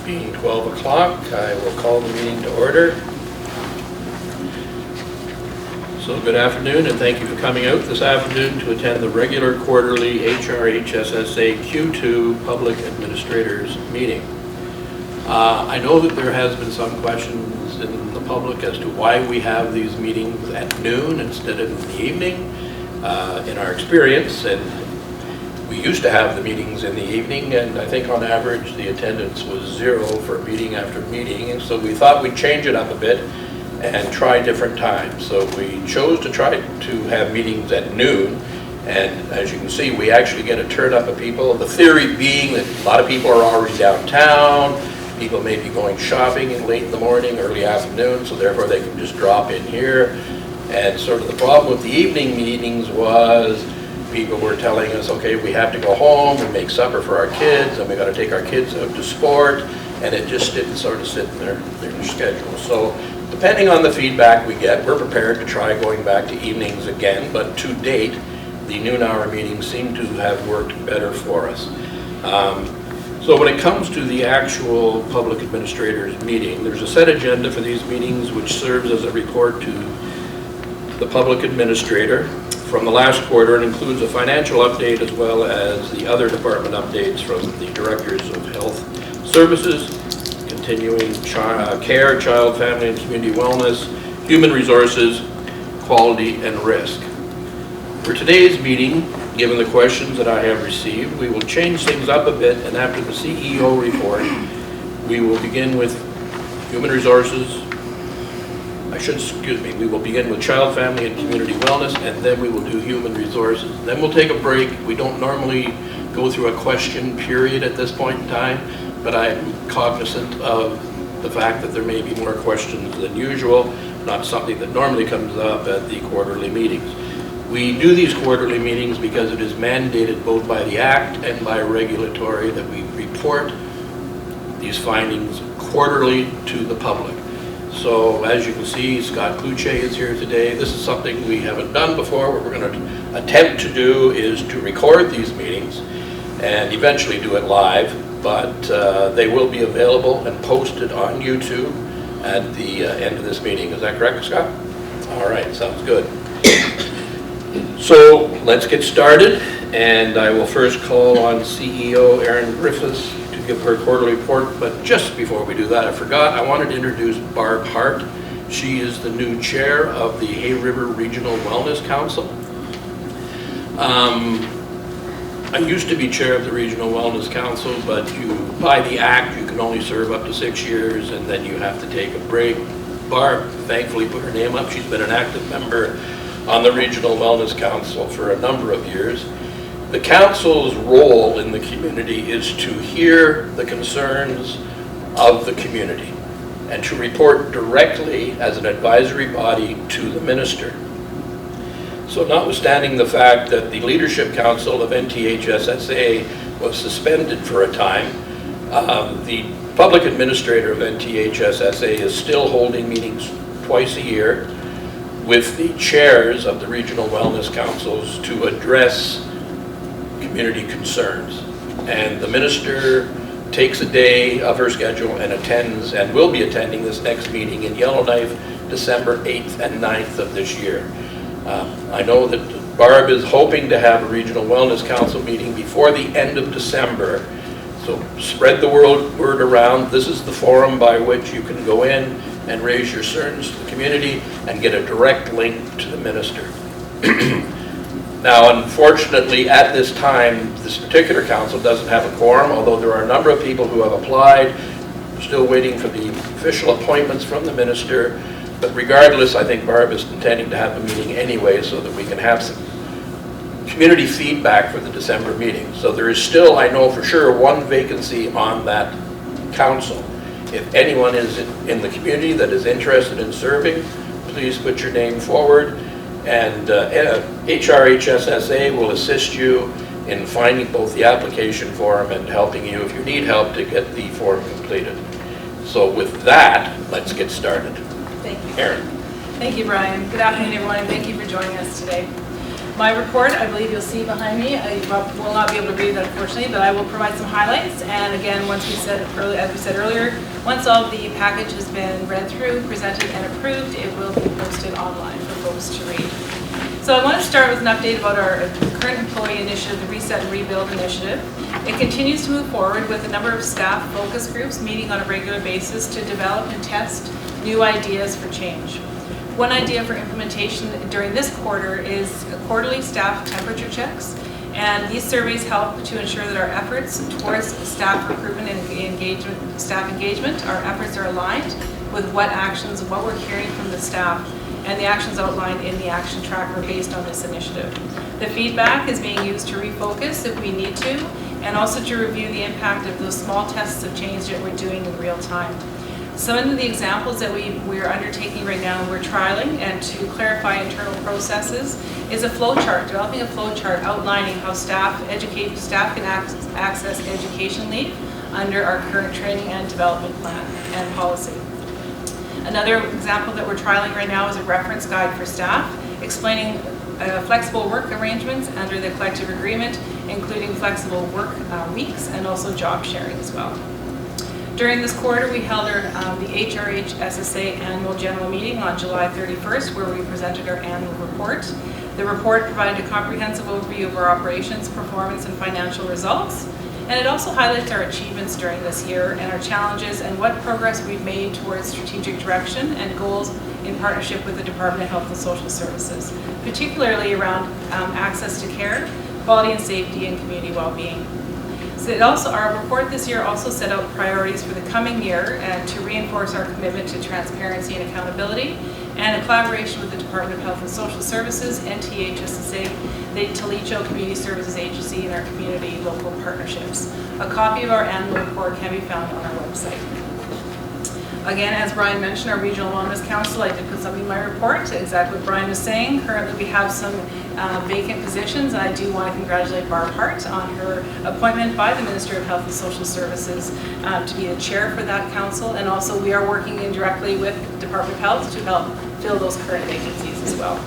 Being 12 o'clock, I will call the meeting to order. So good afternoon, and thank you for coming out this afternoon to attend the regular quarterly HRHSSA Q2 Public Administrators Meeting. I know that there has been some questions in the public as to why we have these meetings at noon instead of in the evening. In our experience, and we used to have the meetings in the evening, and I think on average the attendance was 0 for meeting after meeting, and so we thought we'd change it up a bit and try different times. So we chose to try to have meetings at noon, and as you can see, we actually get a turn up of people. The theory being that a lot of people are already downtown, people may be going shopping in late in the morning, early afternoon, so therefore they can just drop in here. And sort of the problem with the evening meetings was people were telling us, okay, we have to go home and make supper for our kids, and we got to take our kids out to sport, and it just didn't sort of sit in their schedule. So depending on the feedback we get, we're prepared to try going back to evenings again, but to date, the noon hour meetings seem to have worked better for us. So when it comes to the actual public administrators meeting, there's a set agenda for these meetings which serves as a report to the public administrator from the last quarter, and includes a financial update as well as the other department updates from the directors of health services, continuing care, child, family, and community wellness, human resources, quality, and risk. For today's meeting, given the questions that I have received, we will change things up a bit, and after the CEO report, we will begin with human resources. We will begin with child, family, and community wellness, and then we will do human resources. Then we'll take a break. We don't normally go through a question period at this point in time, but I'm cognizant of the fact that there may be more questions than usual, not something that normally comes up at the quarterly meetings. We do these quarterly meetings because it is mandated both by the Act and by regulatory that we report these findings quarterly to the public. So as you can see, Scott Kluche is here today. This is something we haven't done before. What we're going to attempt to do is to record these meetings and eventually do it live, but they will be available and posted on YouTube at the end of this meeting. Is that correct, Scott? All right, sounds good. So let's get started, and I will first call on CEO Erin Griffiths to give her quarterly report, but just before we do that, I forgot, I wanted to introduce Barb Hart. She is the new chair of the Hay River Regional Wellness Council. I used to be chair of the Regional Wellness Council, but by the Act, you can only serve up to 6 years, and then you have to take a break. Barb thankfully put her name up. She's been an active member on the Regional Wellness Council for a number of years. The council's role in the community is to hear the concerns of the community and to report directly as an advisory body to the minister. So notwithstanding the fact that the Leadership Council of NTHSSA was suspended for a time, the public administrator of NTHSSA is still holding meetings twice a year with the chairs of the regional wellness councils to address community concerns. And the minister takes a day of her schedule and attends, and will be attending this next meeting in Yellowknife, December 8th and 9th of this year. I know that Barb is hoping to have a regional wellness council meeting before the end of December. So spread the word around. This is the forum by which you can go in and raise your concerns to the community and get a direct link to the minister. Now, unfortunately, at this time, this particular council doesn't have a quorum, although there are a number of people who have applied. We're still waiting for the official appointments from the minister. But regardless, I think Barb is intending to have a meeting anyway so that we can have some community feedback for the December meeting. So there is still, I know for sure, one vacancy on that council. If anyone is in the community that is interested in serving, please put your name forward, and HRHSSA will assist you in finding both the application form and helping you, if you need help, to get the form completed. So with that, let's get started. Thank you. Erin. Thank you, Brian. Good afternoon, everyone, and thank you for joining us today. My report, I believe you'll see behind me. I will not be able to read that, unfortunately, but I will provide some highlights. And again, as we said earlier, once all of the package has been read through, presented, and approved, it will be posted online for folks to read. So I want to start with an update about our current employee initiative, the Reset and Rebuild initiative. It continues to move forward with a number of staff focus groups meeting on a regular basis to develop and test new ideas for change. One idea for implementation during this quarter is quarterly staff temperature checks, and these surveys help to ensure that our efforts towards staff recruitment and staff engagement, our efforts are aligned with what we're hearing from the staff, and the actions outlined in the action tracker based on this initiative. The feedback is being used to refocus if we need to, and also to review the impact of those small tests of change that we're doing in real time. Some of the examples that we are undertaking right now and we're trialing, and to clarify internal processes, is a flow chart, developing a flow chart outlining how staff can access education leave under our current training and development plan and policy. Another example that we're trialing right now is a reference guide for staff explaining flexible work arrangements under the collective agreement, including flexible work weeks and also job sharing as well. During this quarter, we held the HRHSSA annual general meeting on July 31st, where we presented our annual report. The report provided a comprehensive overview of our operations, performance, and financial results. And it also highlights our achievements during this year and our challenges and what progress we've made towards strategic direction and goals in partnership with the Department of Health and Social Services, particularly around access to care, quality and safety, and community well-being. So our report this year also set out priorities for the coming year and to reinforce our commitment to transparency and accountability, and in collaboration with the Department of Health and Social Services, HRHSSA, the Toledo Community Services Agency, and our community local partnerships. A copy of our annual report can be found on our website. Again, as Brian mentioned, our Regional Wellness Council, I did put something in my report, exactly what Brian was saying. Currently we have some vacant positions, and I do want to congratulate Barb Hart on her appointment by the Minister of Health and Social Services to be the chair for that council, and also we are working indirectly with Department of Health to help fill those current vacancies as well.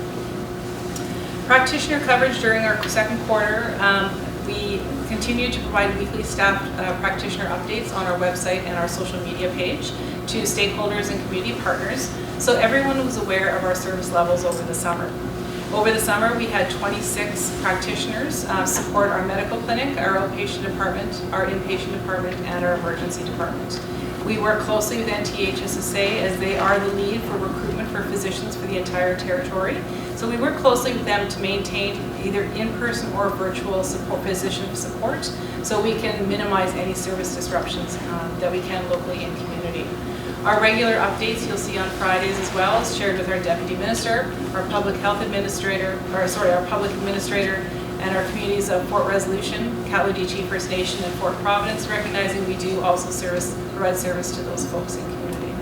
Practitioner coverage during our second quarter, we continue to provide weekly staff practitioner updates on our website and our social media page to stakeholders and community partners, so everyone was aware of our service levels over the summer. Over the summer, we had 26 practitioners support our medical clinic, our outpatient department, our inpatient department, and our emergency department. We work closely with HRHSSA as they are the lead for recruitment for physicians for the entire territory. So we work closely with them to maintain either in-person or virtual physician support, so we can minimize any service disruptions that we can locally in community. Our regular updates you'll see on Fridays as well is shared with our Deputy Minister, our Public Health Administrator, our Public Administrator, and our communities of Fort Resolution, Katwadichi First Nation, and Fort Providence, recognizing we do also provide service to those folks in community.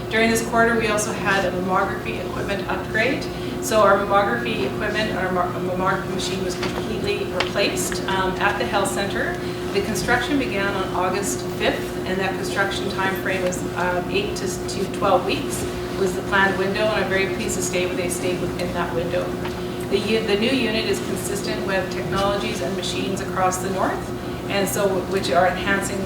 During this quarter, we also had a mammography equipment upgrade. So our mammography equipment, our mammography machine was completely replaced at the health center. The construction began on August 5th, and that construction time frame was 8 to 12 weeks was the planned window, and I'm very pleased to say they stayed within that window. The new unit is consistent with technologies and machines across the north, and so which are enhancing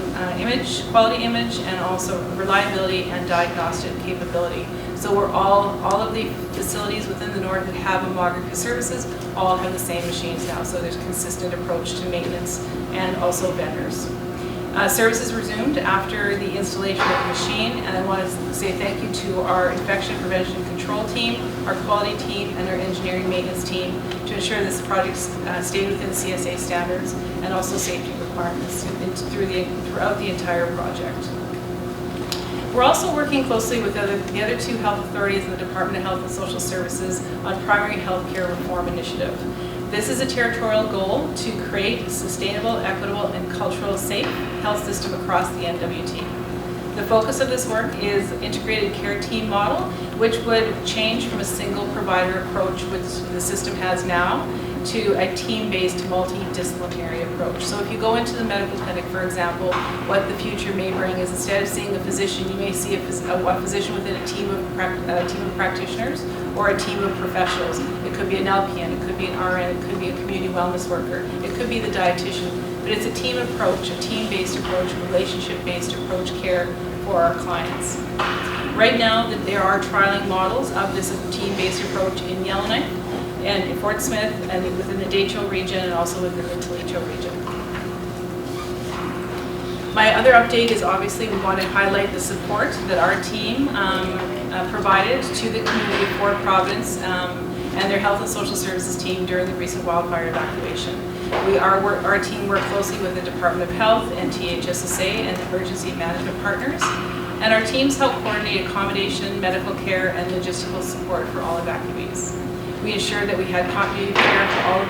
quality image, and also reliability and diagnostic capability. So we're all of the facilities within the north that have mammography services all have the same machines now. So there's a consistent approach to maintenance and also vendors. Services resumed after the installation of the machine, and I want to say thank you to our infection prevention and control team, our quality team, and our engineering maintenance team to ensure this project stayed within CSA standards and also safety requirements throughout the entire project. We're also working closely with the other two health authorities in the Department of Health and Social Services on primary health care reform initiative. This is a territorial goal to create a sustainable, equitable, and culturally safe health system across the NWT. The focus of this work is integrated care team model, which would change from a single provider approach, which the system has now, to a team-based multidisciplinary approach. So if you go into the medical clinic, for example, what the future may bring is instead of seeing a physician, you may see a physician within a team of practitioners or a team of professionals. It could be an LPN, it could be an RN, it could be a community wellness worker, it could be the dietitian, but it's a team approach, a team-based approach, a relationship-based approach care for our clients. Right now, there are trialing models of this team-based approach in Yellowknife and in Fort Smith and within the Daycho region and also within the Toledo region. My other update is obviously we want to highlight the support that our team provided to the community of Fort Providence and their health and social services team during the recent wildfire evacuation. Our team worked closely with the Department of Health and HRHSSA and emergency management partners. And our teams help coordinate accommodation, medical care, and logistical support for all evacuees. We ensured that we had continuity of care for all of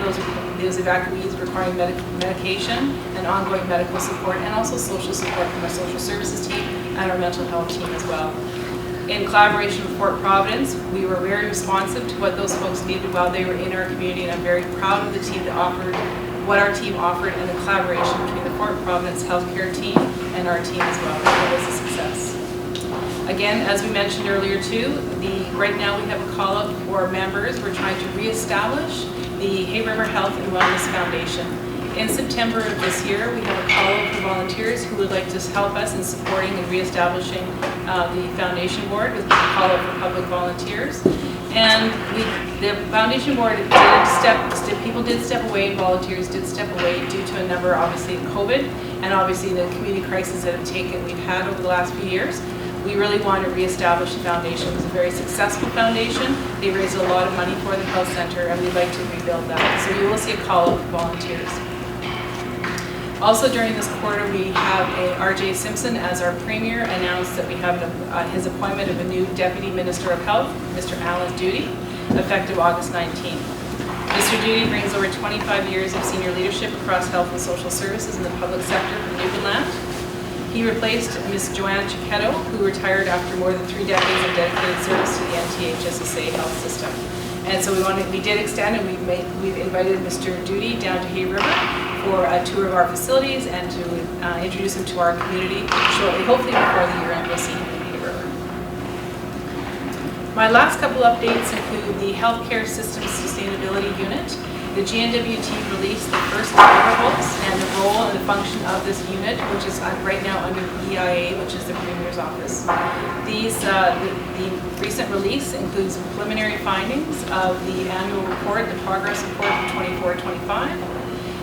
those evacuees requiring medication and ongoing medical support, and also social support from our social services team and our mental health team as well. In collaboration with Fort Providence, we were very responsive to what those folks needed while they were in our community, and I'm very proud of the team that offered what our team offered and the collaboration between the Fort Providence healthcare team and our team as well. It was a success. Again, as we mentioned earlier too, right now we have a call out for members. We're trying to reestablish the Hay River Health and Wellness Foundation. In September of this year, we have a call out for volunteers who would like to help us in supporting and reestablishing the foundation board with a call out for public volunteers. And the foundation board people did step away, volunteers did step away due to a number, obviously, of COVID, and obviously the community crisis that we've had over the last few years. We really want to reestablish the foundation. It was a very successful foundation. They raised a lot of money for the health center, and we'd like to rebuild that. So you will see a call out for volunteers. Also during this quarter, we have R.J. Simpson as our Premier announced that we have his appointment of a new Deputy Minister of Health, Mr. Alan Doody, effective August 19th. Mr. Doody brings over 25 years of senior leadership across health and social services in the public sector from Newfoundland. He replaced Ms. Joanne Chiquetto, who retired after more than 3 decades of dedicated service to the HRHSSA health system. And so we did extend, and we've invited Mr. Doody down to Hay River for a tour of our facilities and to introduce him to our community shortly, hopefully before the year end. We'll see him in Hay River. My last couple updates include the Healthcare Systems Sustainability Unit. The GNWT released the first deliverables and the role and the function of this unit, which is right now under the EIA, which is the Premier's Office. The recent release includes preliminary findings of the annual report, the progress report for 24-25.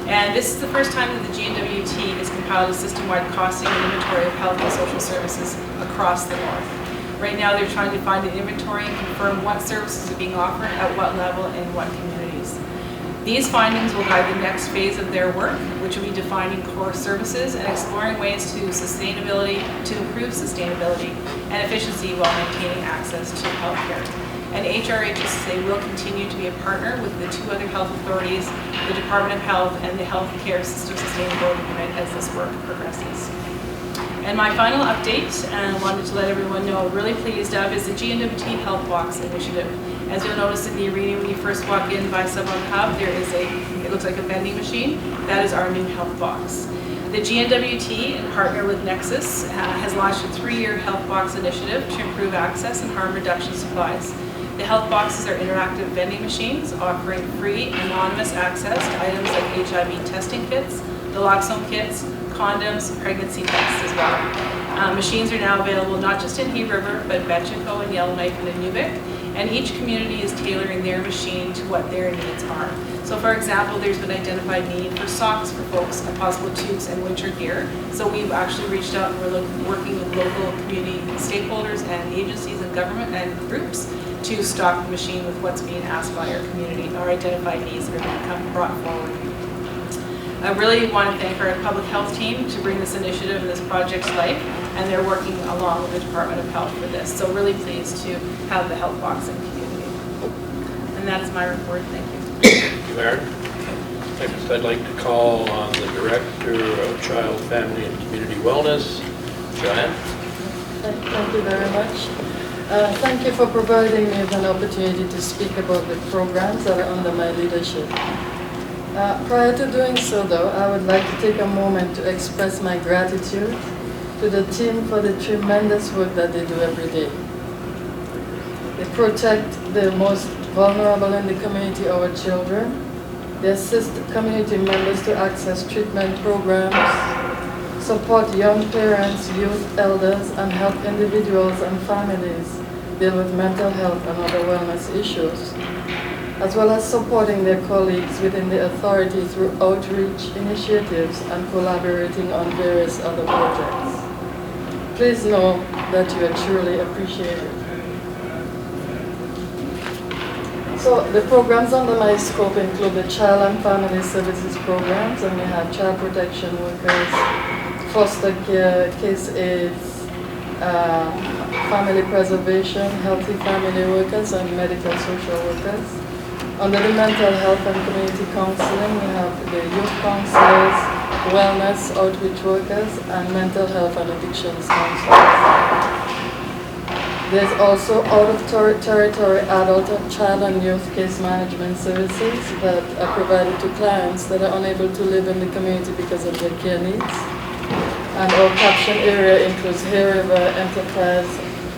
And this is the first time that the GNWT has compiled a system-wide costing and inventory of health and social services across the North. Right now they're trying to find an inventory and confirm what services are being offered at what level in what communities. These findings will guide the next phase of their work, which will be defining core services and exploring ways to improve sustainability and efficiency while maintaining access to healthcare. And HRHSSA will continue to be a partner with the 2 other health authorities, the Department of Health and the Healthcare System Sustainability Unit as this work progresses. And my final update, and I wanted to let everyone know, I'm really pleased of, is the GNWT Health Box initiative. As you'll notice in the arena when you first walk in by Subway Hub, there is it looks like a vending machine. That is our new health box. The GNWT, in partner with Nexus, has launched a 3-year health box initiative to improve access and harm reduction supplies. The health boxes are interactive vending machines offering free, anonymous access to items like HIV testing kits, naloxone kits, condoms, pregnancy tests as well. Machines are now available not just in Hay River, but Betchico and Yellowknife and Inuvik, and each community is tailoring their machine to what their needs are. So for example, there's been identified need for socks for folks and possible toques and winter gear. So we've actually reached out and we're working with local community stakeholders and agencies and government and groups to stock the machine with what's being asked by our community, our identified needs that are going to come brought forward. I really want to thank our public health team to bring this initiative and this project to life, and they're working along with the Department of Health for this. So really pleased to have the health box in the community. And that is my report. Thank you. Thank you, Aaron. Next, I'd like to call on the Director of Child, Family and Community Wellness, Joanne. Thank you very much. Thank you for providing me with an opportunity to speak about the programs that are under my leadership. Prior to doing so, though, I would like to take a moment to express my gratitude to the team for the tremendous work that they do every day. They protect the most vulnerable in the community, our children. They assist community members to access treatment programs, support young parents, youth, elders, and help individuals and families deal with mental health and other wellness issues, as well as supporting their colleagues within the authority through outreach initiatives and collaborating on various other projects. Please know that you are truly appreciated. So the programs under my scope include the Child and Family Services programs, and we have child protection workers, foster care, case aides, family preservation, healthy family workers, and medical social workers. Under the mental health and community counseling, we have the youth counselors, wellness outreach workers, and mental health and addictions counselors. There's also out-of-territory adult, child, and youth case management services that are provided to clients that are unable to live in the community because of their care needs. And our caption area includes Hair River, Enterprise,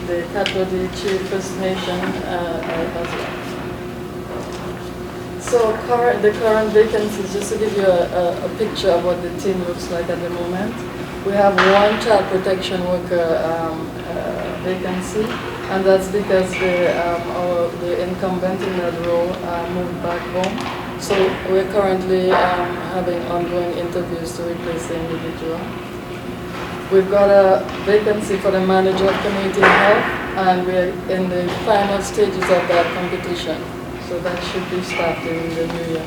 the Catholic Chief First Nation as well. So the current vacancies, just to give you a picture of what the team looks like at the moment. We have one child protection worker vacancy, and that's because the incumbent in that role moved back home. So we're currently having ongoing interviews to replace the individual. We've got a vacancy for the manager of community health, and we're in the final stages of that competition. So that should be staffed in the new year.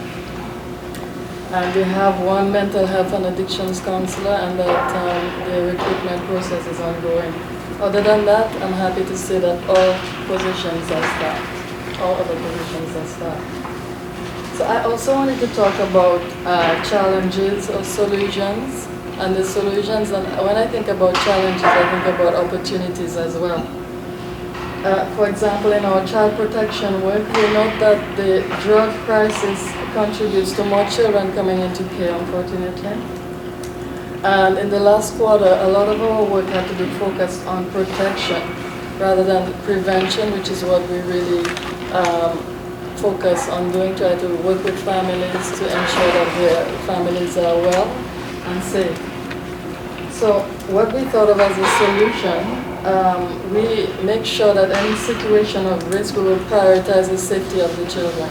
And we have one mental health and addictions counselor, and that the recruitment process is ongoing. Other than that, I'm happy to say that all positions are staffed. All other positions are staffed. So I also wanted to talk about challenges or solutions, and the solutions. And when I think about challenges, I think about opportunities as well. For example, in our child protection work, we note that the drug crisis contributes to more children coming into care, unfortunately. And in the last quarter, a lot of our work had to be focused on protection rather than prevention, which is what we really focus on doing, try to work with families to ensure that their families are well and safe. So what we thought of as a solution, we make sure that any situation of risk, we will prioritize the safety of the children.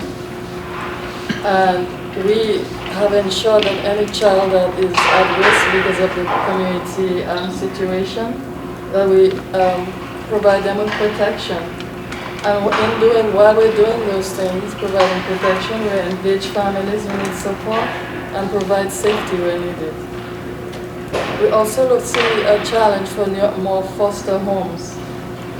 And we have ensured that any child that is at risk because of the community situation, that we provide them with protection. And while we're doing those things, providing protection, we engage families who need support and provide safety where needed. We also see a challenge for more foster homes.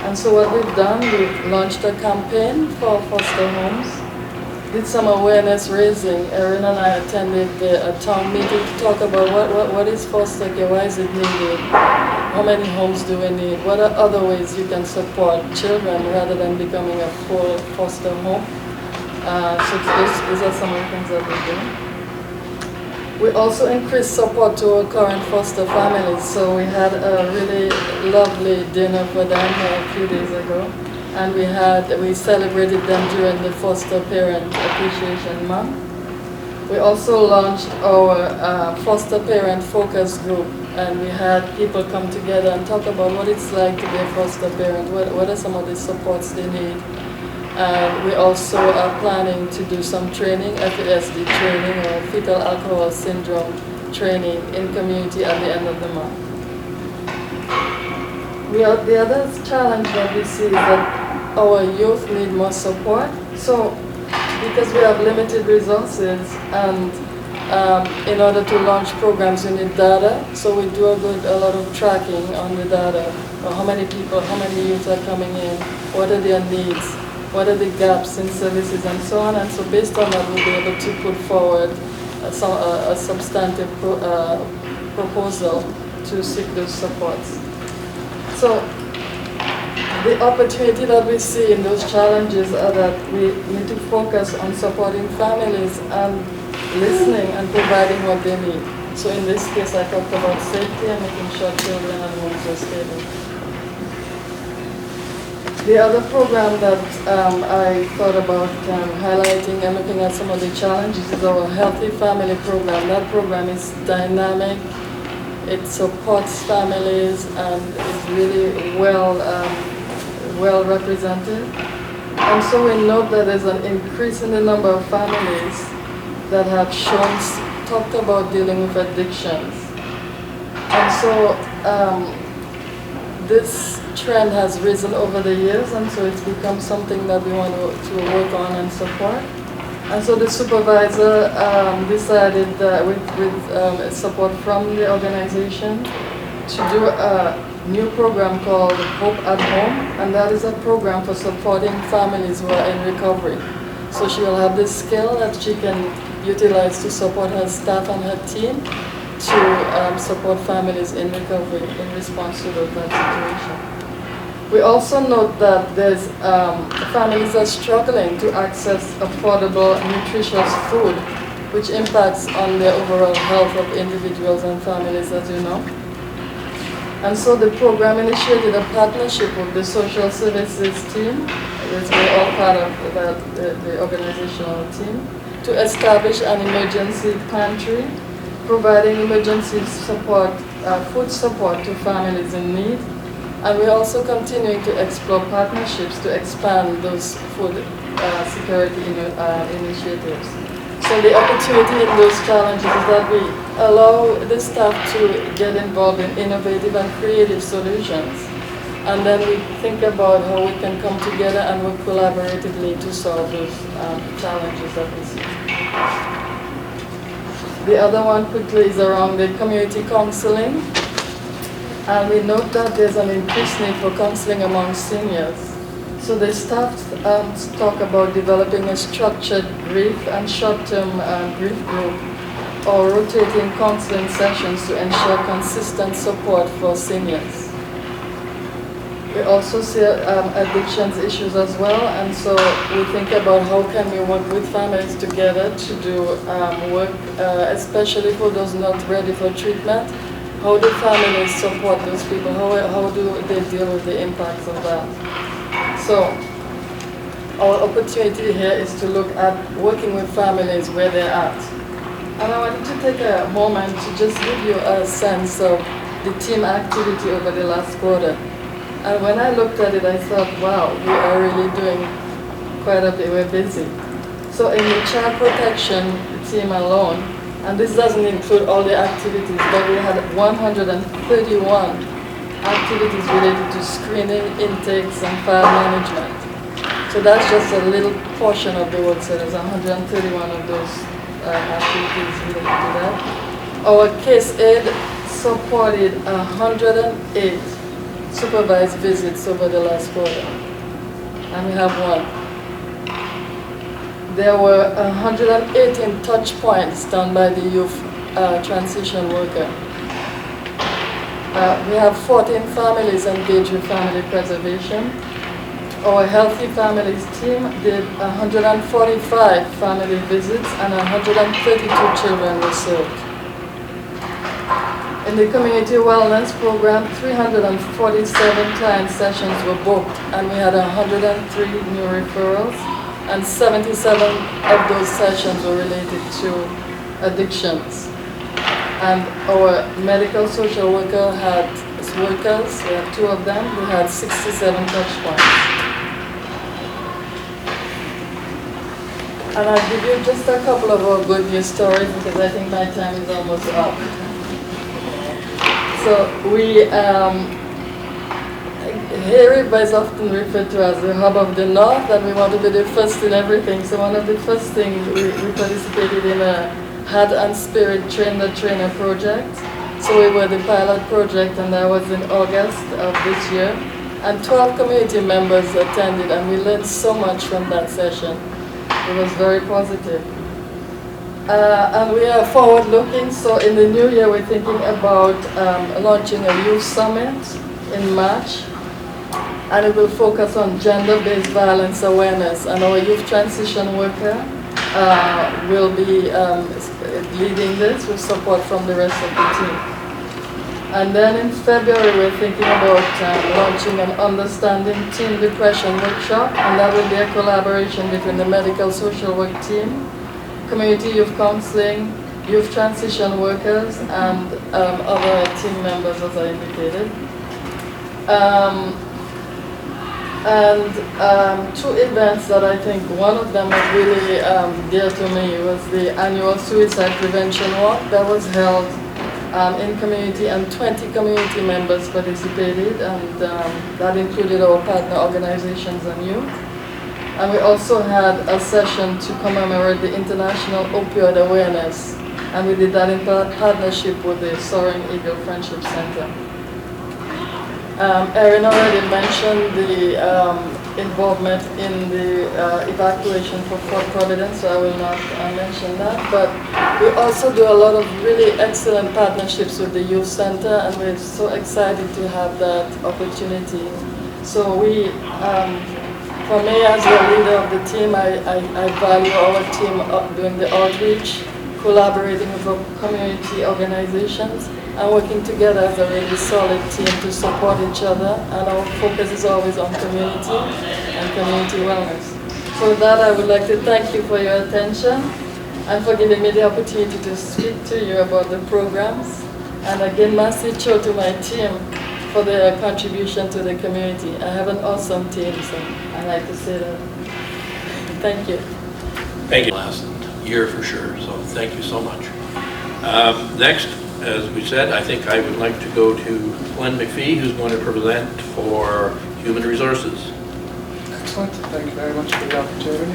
And so what we've done, we've launched a campaign for foster homes, did some awareness raising. Erin and I attended a town meeting to talk about what is foster care, why is it needed, how many homes do we need, what are other ways you can support children rather than becoming a full foster home. So these are some of the things that we do. We also increased support to our current foster families, so we had a really lovely dinner for them a few days ago, and we celebrated them during the Foster Parent Appreciation Month. We also launched our Foster Parent Focus Group, and we had people come together and talk about what it's like to be a foster parent, what are some of the supports they need. And we also are planning to do some training, FASD training or fetal alcohol syndrome training in community at the end of the month. The other challenge that we see is that our youth need more support. So because we have limited resources and in order to launch programs we need data, so we do a lot of tracking on the data. How many people, how many youth are coming in, what are their needs, what are the gaps in services and so on, and so based on that we'll be able to put forward a substantive proposal to seek those supports. So the opportunity that we see in those challenges are that we need to focus on supporting families and listening and providing what they need. So in this case, I talked about safety and making sure children and homes are stable. The other program that I thought about highlighting and looking at some of the challenges is our Healthy Family program. That program is dynamic, it supports families and is really well represented. And so we note that there's an increase in the number of families that have talked about dealing with addictions. And so this trend has risen over the years, and so it's become something that we want to work on and support. And so the supervisor decided with support from the organization to do a new program called Hope at Home, and that is a program for supporting families who are in recovery. So she will have this skill that she can utilize to support her staff and her team to support families in recovery in response to the bad situation. We also note that there's families are struggling to access affordable, nutritious food, which impacts on the overall health of individuals and families, as you know. And so the program initiated a partnership with the social services team, which we're all part of the organizational team, to establish an emergency pantry, providing emergency support, food support to families in need. And we're also continuing to explore partnerships to expand those food security initiatives. So the opportunity in those challenges is that we allow the staff to get involved in innovative and creative solutions. And then we think about how we can come together and work collaboratively to solve those challenges that we see. The other one quickly is around the community counseling. And we note that there's an increased need for counseling among seniors. So the staff talk about developing a structured grief and short-term grief group or rotating counseling sessions to ensure consistent support for seniors. We also see addictions issues as well, and so we think about how can we work with families together to do work, especially for those not ready for treatment. How do families support those people? How do they deal with the impacts of that? So our opportunity here is to look at working with families where they're at. And I wanted to take a moment to just give you a sense of the team activity over the last quarter. And when I looked at it, I thought, wow, we are really doing quite a bit, we're busy. So in the child protection team alone, and this doesn't include all the activities, but we had 131 activities related to screening, intakes, and file management. So that's just a little portion of the work, so there's 131 of those activities related to that. Our case aid supported 108 supervised visits over the last quarter, and we have one. There were 118 touch points done by the youth transition worker. We have 14 families engaged with family preservation. Our Healthy Families team did 145 family visits and 132 children were served. In the community wellness program, 347 client sessions were booked, and we had 103 new referrals. And 77 of those sessions were related to addictions. And our medical social worker had workers, we had 2 of them, we had 67 touch points. And I'll give you just a couple of our good news stories because I think my time is almost up. So we, Heriba is often referred to as the hub of the North, and we want to be the first in everything. So one of the first things we participated in a Heart and Spirit Train the Trainer project. So we were the pilot project, and that was in August of this year. And 12 community members attended, and we learned so much from that session. It was very positive. And we are forward looking, so in the new year we're thinking about launching a youth summit in March. And it will focus on gender-based violence awareness, and our youth transition worker will be leading this with support from the rest of the team. And then in February, we're thinking about launching an understanding teen depression workshop, and that will be a collaboration between the medical social work team, community youth counseling, youth transition workers, and other team members, as I indicated. Two events that I think one of them was really dear to me was the annual suicide prevention walk that was held in community, and 20 community members participated, and that included our partner organizations and youth. And we also had a session to commemorate the International Opioid Awareness, and we did that in partnership with the Soaring Eagle Friendship Center. Erin already mentioned the involvement in the evacuation for Fort Providence, so I will not mention that. But we also do a lot of really excellent partnerships with the Youth Center, and we're so excited to have that opportunity. So we, for me as the leader of the team, I value our team doing the outreach, collaborating with our community organizations, and working together as a really solid team to support each other, and our focus is always on community and community wellness. So with that, I would like to thank you for your attention and for giving me the opportunity to speak to you about the programs. And again, massive shout to my team for their contribution to the community. I have an awesome team, so I like to say that. Thank you. Thank you. Last year for sure, so thank you so much. Next, as we said, I think I would like to go to Glenn McPhee, who's going to present for Human Resources. Excellent. Thank you very much for the opportunity.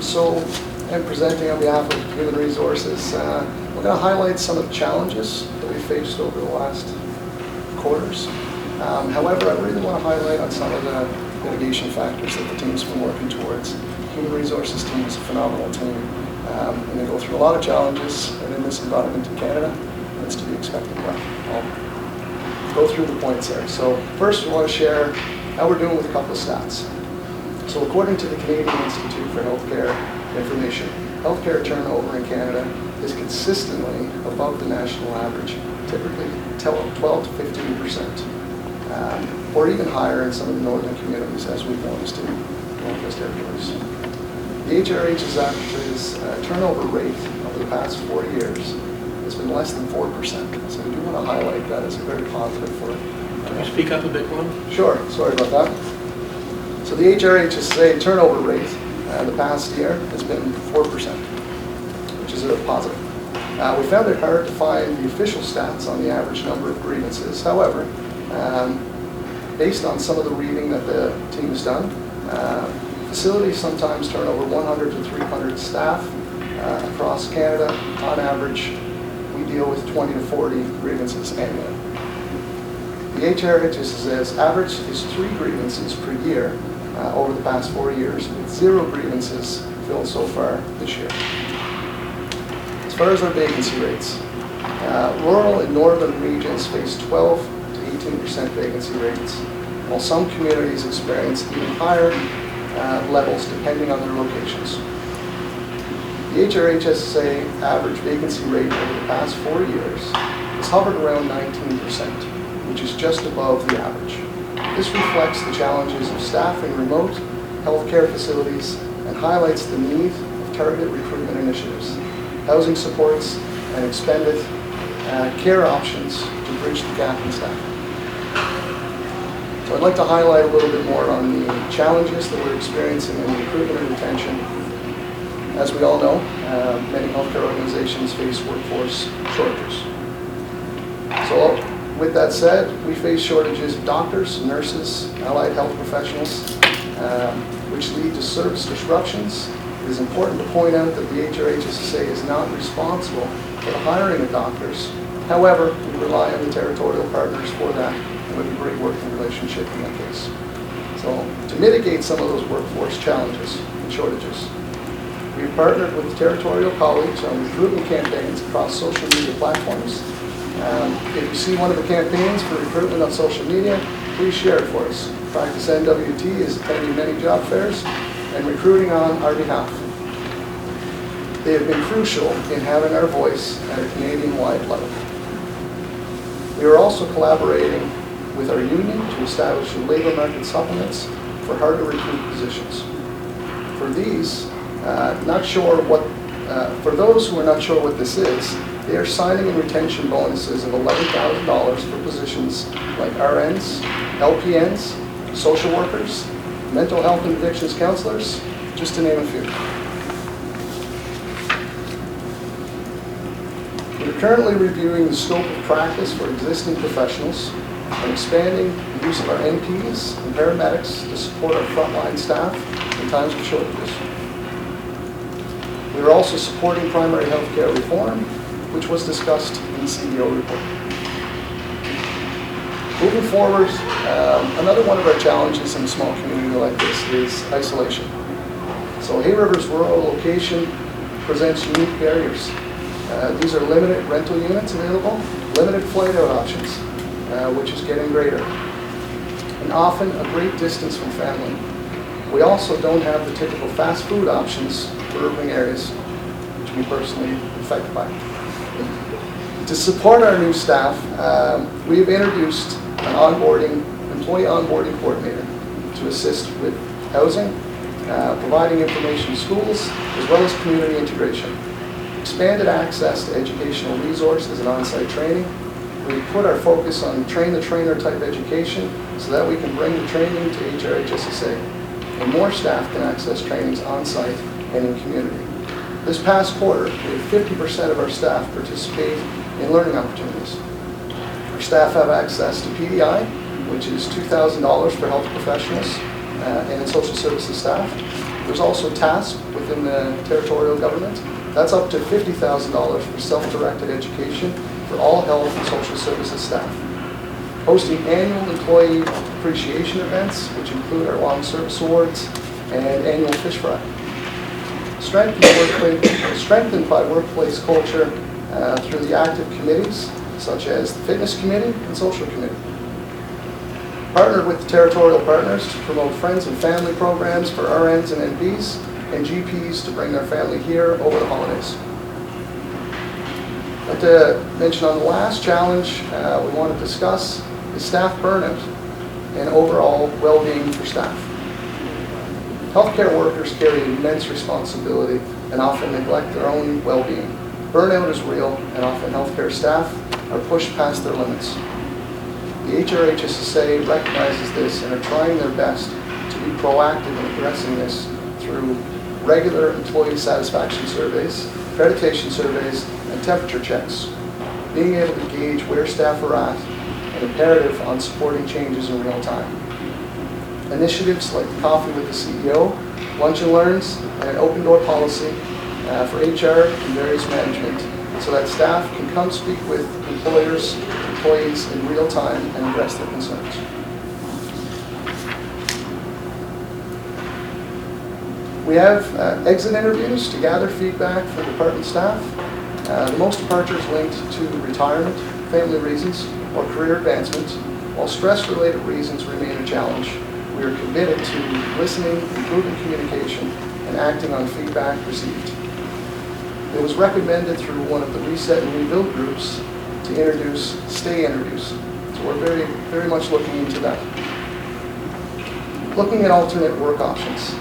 So I'm presenting on behalf of Human Resources. We're going to highlight some of the challenges that we faced over the last quarters. However, I really want to highlight on some of the mitigation factors that the team's been working towards. Human Resources team is a phenomenal team. And they go through a lot of challenges, and in this environment in Canada, it's to be expected. I'll go through the points there. So first, we want to share how we're doing with a couple of stats. So according to the Canadian Institute for Healthcare Information, healthcare turnover in Canada is consistently above the national average, typically 12 to 15%, or even higher in some of the northern communities, as we've noticed in Northwest Territories. The HRHSSA's turnover rate over the past 4 years has been less than 4%. So we do want to highlight that as a very positive for it. Can you speak up a bit, Glenn? Sure, sorry about that. So the HRHSSA turnover rate the past year has been 4%, which is a positive. We found it hard to find the official stats on the average number of grievances. However, based on some of the reading that the team has done, facilities sometimes turn over 100 to 300 staff across Canada. On average, we deal with 20 to 40 grievances annually. The HRHSSA's average is 3 grievances per year over the past 4 years, with 0 grievances filled so far this year. As far as our vacancy rates, rural and northern regions face 12 to 18% vacancy rates, while some communities experience even higher levels depending on their locations. The HRHSSA average vacancy rate over the past 4 years has hovered around 19%, which is just above the average. This reflects the challenges of staffing remote healthcare facilities and highlights the need of targeted recruitment initiatives, housing supports, and expanded care options to bridge the gap in staffing. So I'd like to highlight a little bit more on the challenges that we're experiencing in recruitment and retention. As we all know, many healthcare organizations face workforce shortages. So with that said, we face shortages of doctors, nurses, allied health professionals, which lead to service disruptions. It is important to point out that the HRHSSA is not responsible for the hiring of doctors. However, we rely on the territorial partners for that, and we have a great working relationship in that case. So to mitigate some of those workforce challenges and shortages, we've partnered with territorial colleagues on recruitment campaigns across social media platforms. If you see one of the campaigns for recruitment on social media, please share it for us. Practice NWT is attending many job fairs and recruiting on our behalf. They have been crucial in having our voice at a Canadian-wide level. We are also collaborating with our union to establish labor market supplements for hard-to-recruit positions. For these, for those who are not sure what this is, they are signing and retention bonuses of $11,000 for positions like RNs, LPNs, social workers, mental health and addictions counselors, just to name a few. We're currently reviewing the scope of practice for existing professionals and expanding the use of our NPs and paramedics to support our frontline staff in times of shortages. We are also supporting primary health care reform, which was discussed in the CEO report. Moving forward, another one of our challenges in a small community like this is isolation. So Hay River's rural location presents unique barriers. These are limited rental units available, limited flight out options, which is getting greater, and often a great distance from family. We also don't have the typical fast food options for urban areas, which we personally are affected by. To support our new staff, we have introduced an employee onboarding coordinator to assist with housing, providing information to schools, as well as community integration. Expanded access to educational resources and on-site training. We put our focus on train-the-trainer type education so that we can bring the training to HRHSSA, and more staff can access trainings on-site and in community. This past quarter, we had 50% of our staff participate in learning opportunities. Our staff have access to PDI, which is $2,000 for health professionals and social services staff. There's also TASP within the territorial government. That's up to $50,000 for self-directed education for all health and social services staff. Hosting annual employee appreciation events, which include our long service awards and annual fish fry. Strengthened by workplace culture through the active committees, such as the fitness committee and social committee. Partnered with the territorial partners to promote friends and family programs for RNs and NPs, and GPs to bring their family here over the holidays. I'd like to mention on the last challenge we want to discuss is staff burnout and overall well-being for staff. Healthcare workers carry immense responsibility and often neglect their own well-being. Burnout is real, and often healthcare staff are pushed past their limits. The HRHSSA recognizes this and are trying their best to be proactive in addressing this through regular employee satisfaction surveys, accreditation surveys, and temperature checks, being able to gauge where staff are at, and imperative on supporting changes in real time. Initiatives like Coffee with the CEO, Lunch and Learns, and an open door policy for HR and various management, so that staff can come speak with employees in real time and address their concerns. We have exit interviews to gather feedback from department staff. The most departures linked to retirement, family reasons, or career advancement, while stress-related reasons remain a challenge. We are committed to listening, improving communication, and acting on feedback received. It was recommended through one of the Reset and Rebuild groups to introduce stay interviews. So we're very, very much looking into that. Looking at alternate work options,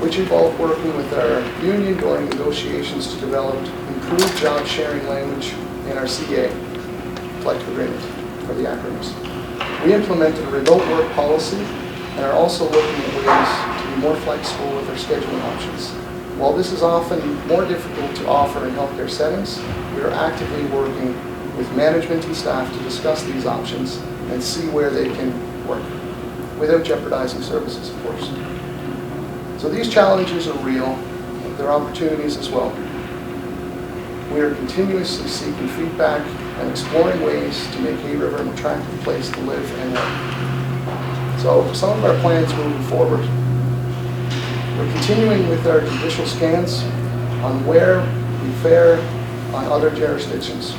which involve working with our union during negotiations to develop improved job sharing language in our CA, collective agreement, for the acronyms. We implemented a remote work policy and are also looking at ways to be more flexible with our scheduling options. While this is often more difficult to offer in healthcare settings, we are actively working with management and staff to discuss these options and see where they can work, without jeopardizing services, of course. So these challenges are real, they're opportunities as well. We are continuously seeking feedback and exploring ways to make Hay River an attractive place to live and work. So some of our plans moving forward. We're continuing with our judicial scans on where we fare on other jurisdictions.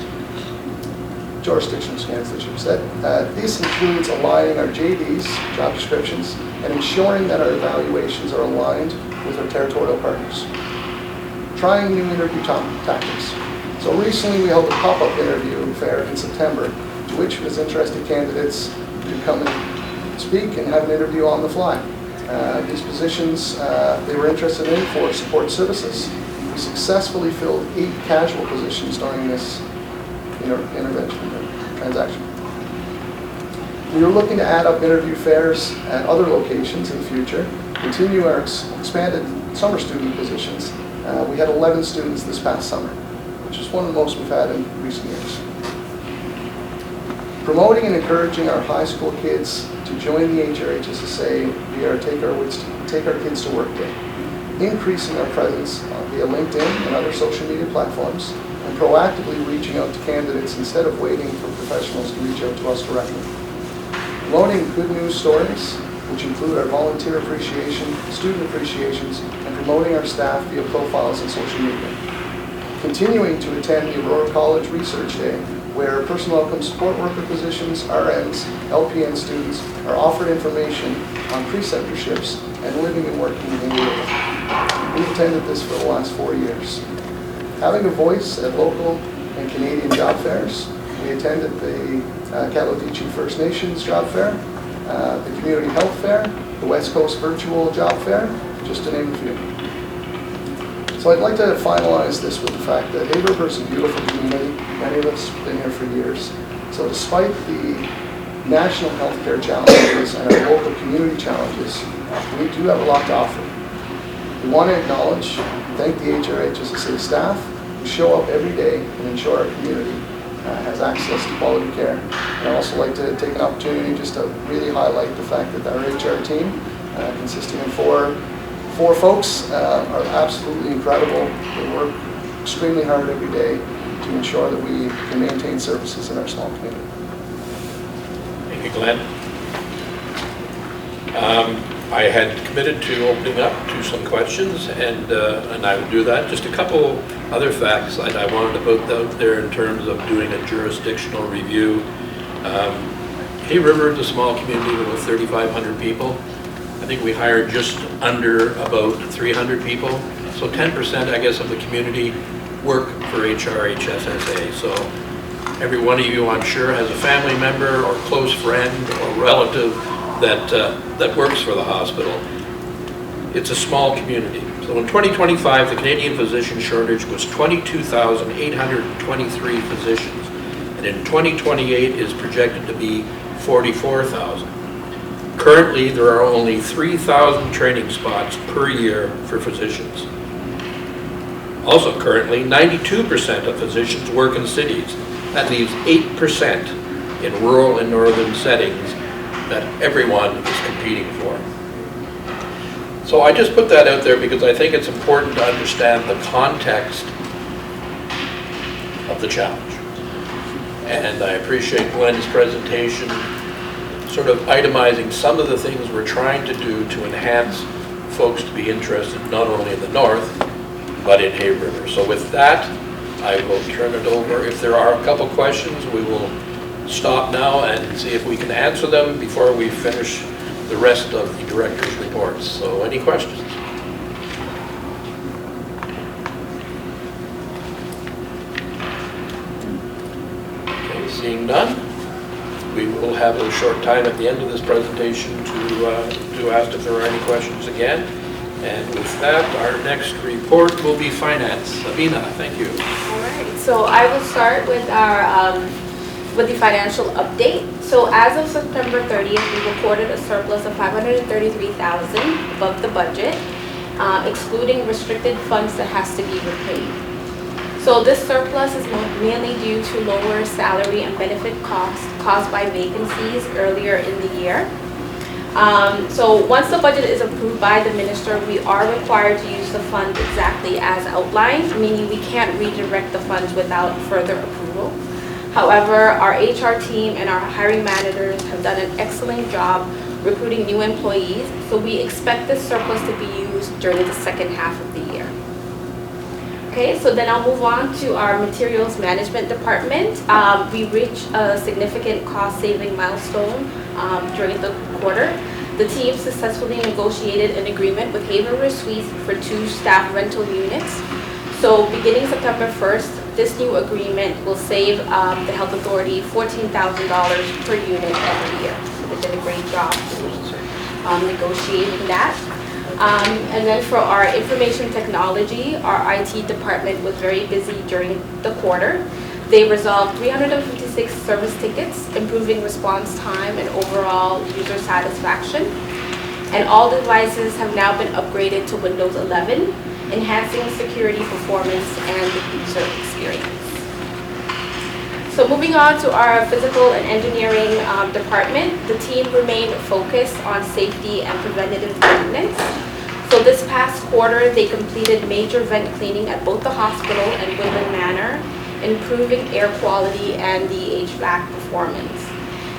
Jurisdictional scans, I should have said. This includes aligning our JDs, job descriptions, and ensuring that our evaluations are aligned with our territorial partners. trying new interview tactics. So recently we held a pop-up interview fair in September, to which was interested candidates could come and speak and have an interview on the fly. These positions they were interested in for support services. We successfully filled 8 casual positions during this intervention transaction. We are looking to add up interview fairs at other locations in the future, continue our expanded summer student positions. We had 11 students this past summer, which is one of the most we've had in recent years. Promoting and encouraging our high school kids to join the HRHSSA via our Take Our Kids to Work Day. Increasing our presence via LinkedIn and other social media platforms, and proactively reaching out to candidates instead of waiting for professionals to reach out to us directly. Promoting good news stories, which include our volunteer appreciation, student appreciations, and promoting our staff via profiles and social media. Continuing to attend the Aurora College Research Day, where personal outcome support worker positions, RNs, LPN students are offered information on preceptorships and living and working in the area. We've attended this for the last 4 years. Having a voice at local and Canadian job fairs, we attended the Kaladichi First Nations Job Fair, the Community Health Fair, the West Coast Virtual Job Fair, just to name a few. So I'd like to finalize this with the fact that Hay River is a beautiful community. Many of us have been here for years. So despite the national healthcare challenges and our local community challenges, we do have a lot to offer. We want to acknowledge and thank the HRHSSA staff who show up every day and ensure our community has access to quality care. And I'd also like to take an opportunity just to really highlight the fact that our HR team, consisting of four folks, are absolutely incredible. They work extremely hard every day to ensure that we can maintain services in our small community. Thank you, Glenn. I had committed to opening up to some questions, and I will do that. Just a couple other facts that I wanted to put out there in terms of doing a jurisdictional review. Hay River is a small community with about 3,500 people. I think we hired just under about 300 people. So 10%, I guess, of the community work for HRHSSA. So every one of you, I'm sure, has a family member or close friend or relative that works for the hospital. It's a small community. So in 2025, the Canadian physician shortage was 22,823 physicians, and in 2028 is projected to be 44,000. Currently, there are only 3,000 training spots per year for physicians. Also currently, 92% of physicians work in cities. That leaves 8% in rural and northern settings that everyone is competing for. So I just put that out there because I think it's important to understand the context of the challenge. And I appreciate Glenn's presentation, sort of itemizing some of the things we're trying to do to enhance folks to be interested not only in the north, but in Hay River. So with that, I will turn it over. If there are a couple questions, we will stop now and see if we can answer them before we finish the rest of the director's reports. So any questions? Okay, seeing none, we will have a short time at the end of this presentation to ask if there are any questions again. And with that, our next report will be finance. Sabina, thank you. All right, so I will start with our with the financial update. So as of September 30th, we reported a surplus of $533,000 above the budget, excluding restricted funds that has to be repaid. So this surplus is mainly due to lower salary and benefit costs caused by vacancies earlier in the year. So once the budget is approved by the minister, we are required to use the fund exactly as outlined, meaning we can't redirect the funds without further approval. However, our HR team and our hiring managers have done an excellent job recruiting new employees, so we expect this surplus to be used during the second half of the year. Okay, so then I'll move on to our materials management department. We reached a significant cost-saving milestone during the quarter. The team successfully negotiated an agreement with Hay River Suites for 2 staff rental units. So So beginning September 1st, this new agreement will save the health authority $14,000 per unit every year. So they did a great job negotiating that. And then for our information technology, our IT department was very busy during the quarter. They resolved 356 service tickets, improving response time and overall user satisfaction. And all devices have now been upgraded to Windows 11, enhancing security performance and the user experience. So moving on to our physical and engineering department, the team remained focused on safety and preventative maintenance. So this past quarter, they completed major vent cleaning at both the hospital and Wietermann Manor, improving air quality and the HVAC performance.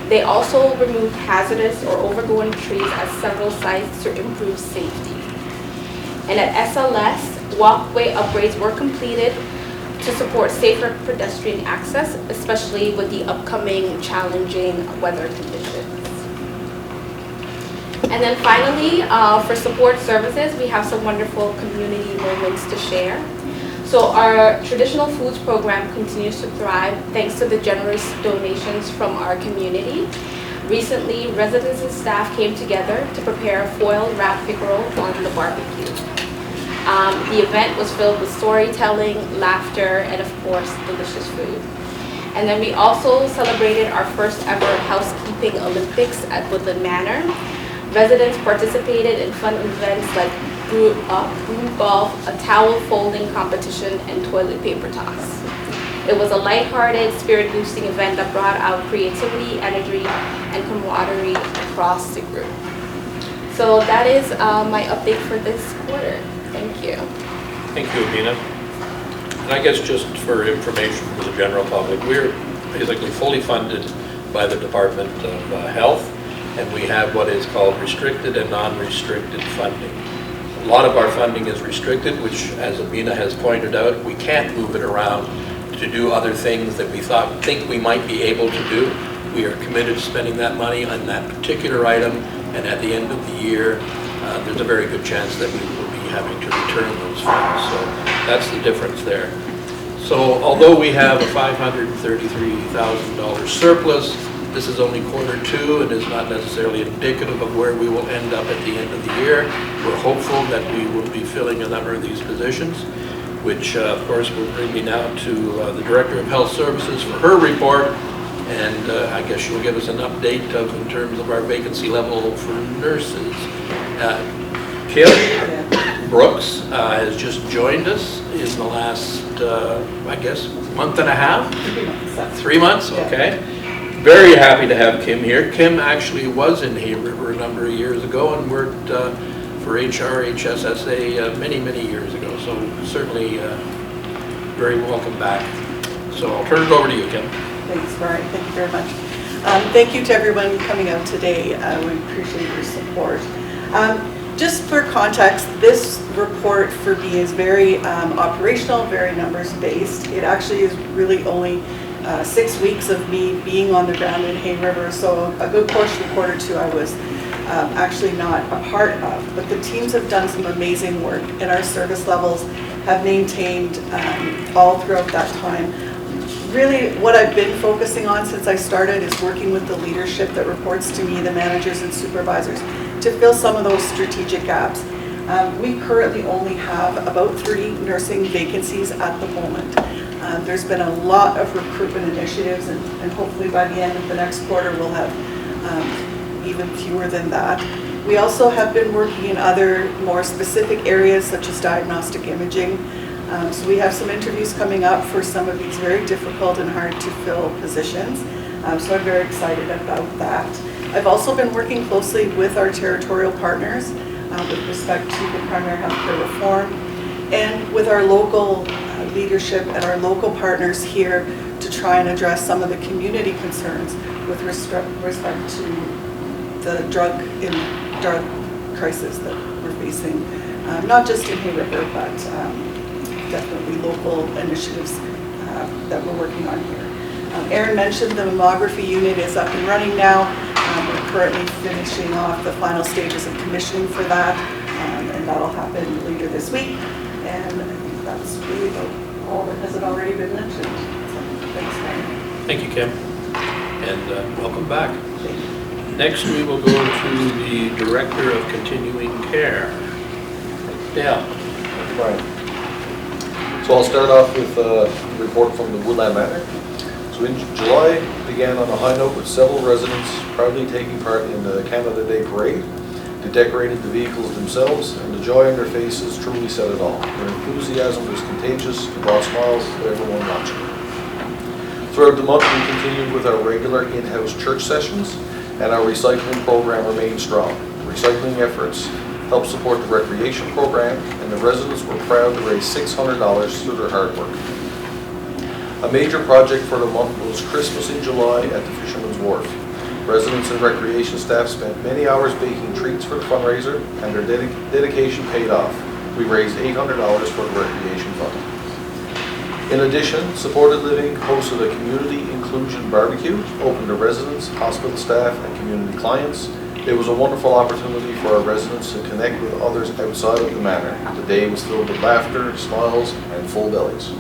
They also removed hazardous or overgrown trees at several sites to improve safety. And at SLS, walkway upgrades were completed to support safer pedestrian access, especially with the upcoming challenging weather conditions. And then finally, for support services, we have some wonderful community moments to share. So our traditional foods program continues to thrive thanks to the generous donations from our community. Recently, residents and staff came together to prepare foil wrapped pickerel on the barbecue. The event was filled with storytelling, laughter, and of course, delicious food. And then we also celebrated our first ever housekeeping Olympics at Wietermann Manor. Residents participated in fun events like broom golf, a towel folding competition, and toilet paper toss. It was a lighthearted, spirit-boosting event that brought out creativity, energy, and camaraderie across the group. So that is my update for this quarter. Thank you. Thank you, Amina. And I guess just for information for the general public, we're basically fully funded by the Department of Health, and we have what is called restricted and non-restricted funding. A lot of our funding is restricted, which, as Amina has pointed out, we can't move it around to do other things that we think we might be able to do. We are committed to spending that money on that particular item, and at the end of the year, there's a very good chance that we will be having to return those funds. So that's the difference there. So although we have a $533,000 surplus, this is only quarter two and is not necessarily indicative of where we will end up at the end of the year. We're hopeful that we will be filling a number of these positions, which of course will bring me now to the Director of Health Services for her report. And I guess she'll give us an update in terms of our vacancy level for nurses. Kim Brooks has just joined us in the last, I guess, month and a half? 3 months, okay. Very happy to have Kim here. Kim actually was in Hay River a number of years ago and worked for HRHSSA many, many years ago. So certainly very welcome back. So I'll turn it over to you, Kim. Thanks, Brian. Thank you very much. Thank you to everyone coming out today. We appreciate your support. Just for context, this report for me is very operational, very numbers-based. It actually is really only 6 weeks of me being on the ground in Hay River, so a good portion of quarter two I was actually not a part of. But the teams have done some amazing work, and our service levels have maintained all throughout that time. Really, what I've been focusing on since I started is working with the leadership that reports to me, the managers and supervisors, to fill some of those strategic gaps. We currently only have about 3 nursing vacancies at the moment. There's been a lot of recruitment initiatives, and hopefully by the end of the next quarter we'll have even fewer than that. We also have been working in other more specific areas such as diagnostic imaging. So we have some interviews coming up for some of these very difficult and hard to fill positions. So I'm very excited about that. I've also been working closely with our territorial partners with respect to the primary healthcare reform and with our local leadership and our local partners here to try and address some of the community concerns with respect to the drug crisis that we're facing, not just in Hay River, but definitely local initiatives that we're working on here. Aaron mentioned the mammography unit is up and running now. We're currently finishing off the final stages of commissioning for that, and that'll happen later this week. And I think that's really about all that has already been mentioned. So, thanks, Mayor. Thank you, Kim, and welcome back. Thank you. Next, we will go to the Director of Continuing Care. Dale. Right. So I'll start off with a report from the Woodland Manor. So in July began on a high note with several residents proudly taking part in the Canada Day Parade. They decorated the vehicles themselves, and the joy on their faces truly said it all. Their enthusiasm was contagious and brought smiles to everyone watching. Throughout the month, we continued with our regular in-house church sessions, and our recycling program remained strong. Recycling efforts helped support the recreation program, and the residents were proud to raise $600 through their hard work. A major project for the month was Christmas in July at the Fisherman's Wharf. Residents and recreation staff spent many hours baking treats for the fundraiser, and their dedication paid off. We raised $800 for the recreation fund. In addition, Supported Living hosted a community inclusion barbecue open to residents, hospital staff, and community clients. It was a wonderful opportunity for our residents to connect with others outside of the manor. The day was filled with laughter, smiles, and full bellies.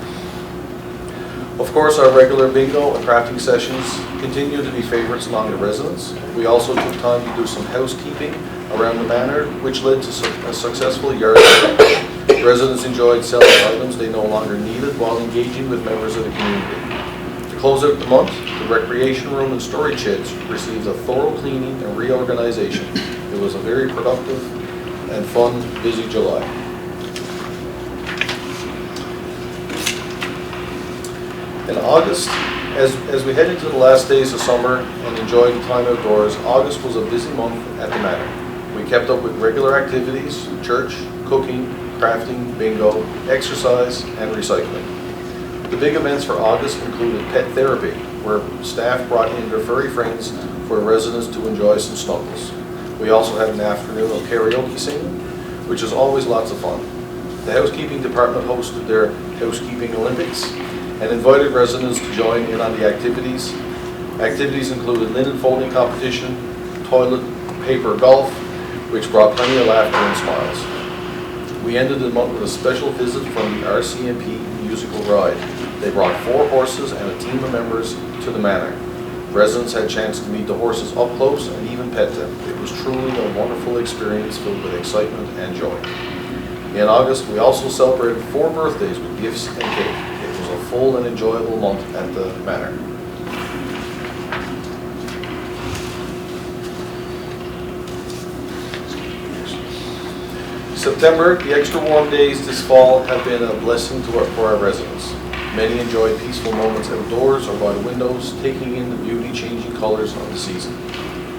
Of course, our regular bingo and crafting sessions continue to be favorites among the residents. We also took time to do some housekeeping around the manor, which led to a successful yard sale. Residents enjoyed selling items they no longer needed while engaging with members of the community. To close out the month, the recreation room and storage sheds received a thorough cleaning and reorganization. It was a very productive and fun, busy July. In August, as we head into the last days of summer and enjoy the time outdoors, August was a busy month at the manor. We kept up with regular activities, church, cooking, crafting, bingo, exercise, and recycling. The big events for August included pet therapy, where staff brought in their furry friends for residents to enjoy some snuggles. We also had an afternoon of karaoke singing, which is always lots of fun. The housekeeping department hosted their Housekeeping Olympics and invited residents to join in on the activities. Activities included linen folding competition, toilet paper golf, which brought plenty of laughter and smiles. We ended the month with a special visit from the RCMP musical ride. They brought 4 horses and a team of members to the manor. Residents had a chance to meet the horses up close and even pet them. It was truly a wonderful experience filled with excitement and joy. In August, we also celebrated 4 birthdays with gifts and cake. It was a full and enjoyable month at the manor. September, the extra warm days this fall have been a blessing for our residents. Many enjoyed peaceful moments outdoors or by the windows, taking in the beauty-changing colors of the season.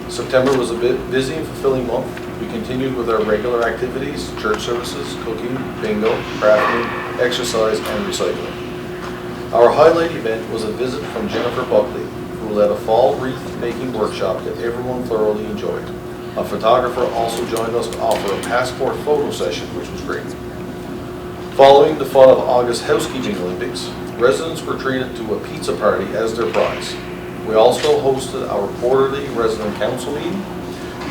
September was a bit busy and fulfilling month. We continued with our regular activities, church services, cooking, bingo, crafting, exercise, and recycling. Our highlight event was a visit from Jennifer Buckley, who led a fall wreath-making workshop that everyone thoroughly enjoyed. A photographer also joined us to offer a passport photo session, which was great. Following the fun of August Housekeeping Olympics, residents were treated to a pizza party as their prize. We also hosted our quarterly resident council meeting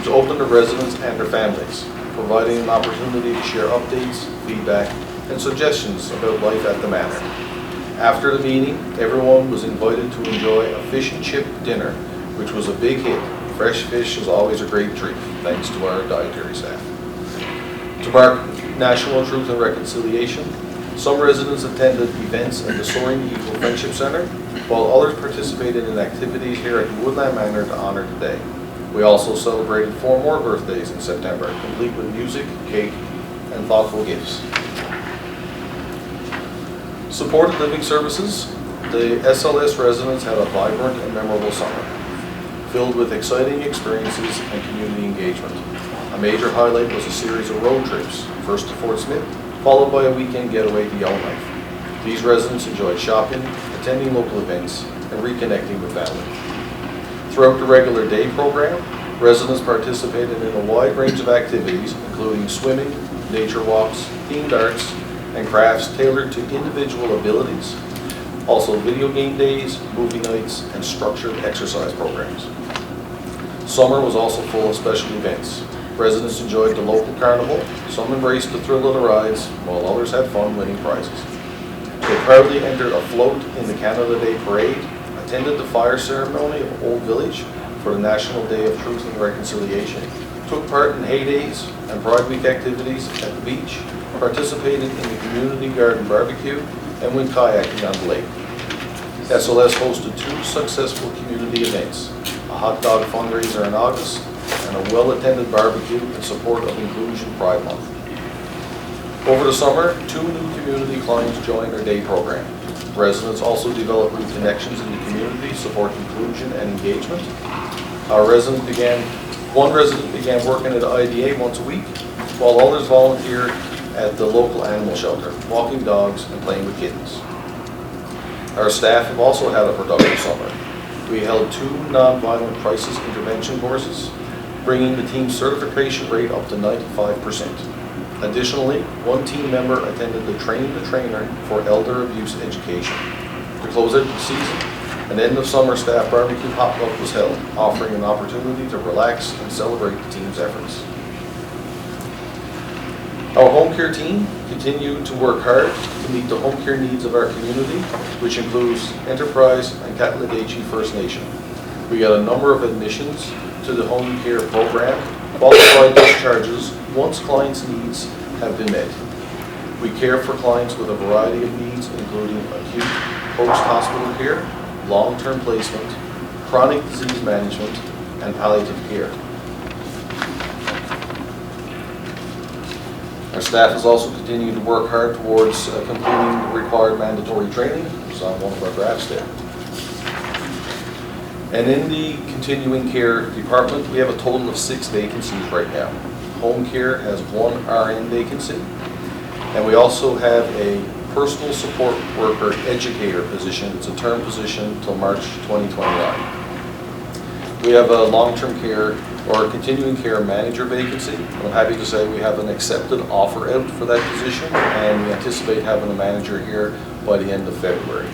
to open to residents and their families, providing an opportunity to share updates, feedback, and suggestions about life at the manor. After the meeting, everyone was invited to enjoy a fish and chip dinner, which was a big hit. Fresh fish is always a great treat, thanks to our dietary staff. To mark National Truth and Reconciliation, some residents attended events at the Soaring Eagle Friendship Center, while others participated in activities here at Woodland Manor to honor the day. We also celebrated 4 more birthdays in September, complete with music, cake, and thoughtful gifts. Supported Living Services, the SLS residents had a vibrant and memorable summer, filled with exciting experiences and community engagement. A major highlight was a series of road trips, first to Fort Smith, followed by a weekend getaway to Yellowknife. These residents enjoyed shopping, attending local events, and reconnecting with family. Throughout the regular day program, residents participated in a wide range of activities, including swimming, nature walks, themed arts, and crafts tailored to individual abilities, also video game days, movie nights, and structured exercise programs. Summer was also full of special events. Residents enjoyed the local carnival, some embraced the thrill of the rides, while others had fun winning prizes. proudly entered a float in the Canada Day Parade, attended the fire ceremony of Old Village for the National Day of Truth and Reconciliation, took part in heydays and Pride Week activities at the beach, participated in the community garden barbecue, and went kayaking on the lake. SLS hosted 2 successful community events, a hot dog fundraiser in August, and a well-attended barbecue in support of Inclusion Pride Month. Over the summer, 2 new community clients joined our day program. Residents also developed new connections in the community, support inclusion and engagement. One resident began working at IDA once a week, while others volunteered at the local animal shelter, walking dogs and playing with kittens. Our staff have also had a productive summer. We held 2 nonviolent crisis intervention courses, bringing the team's certification rate up to 95%. Additionally, 1 team member attended the Train the Trainer for elder abuse education. To close out the season, an end of summer staff barbecue potluck was held, offering an opportunity to relax and celebrate the team's efforts. Our home care team continued to work hard to meet the home care needs of our community, which includes Enterprise and Katladechi First Nation. We got a number of admissions to the home care program, qualified discharges once clients' needs have been met. We care for clients with a variety of needs, including acute post-hospital care, long-term placement, chronic disease management, and palliative care. Our staff has also continued to work hard towards completing the required mandatory training. It's on one of our graphs there. And in the continuing care department, we have a total of 6 vacancies right now. Home care has 1 RN vacancy, and we also have a personal support worker educator position. It's a term position until March 2029. We have a long-term care or continuing care manager vacancy. I'm happy to say we have an accepted offer out for that position, and we anticipate having a manager here by the end of February.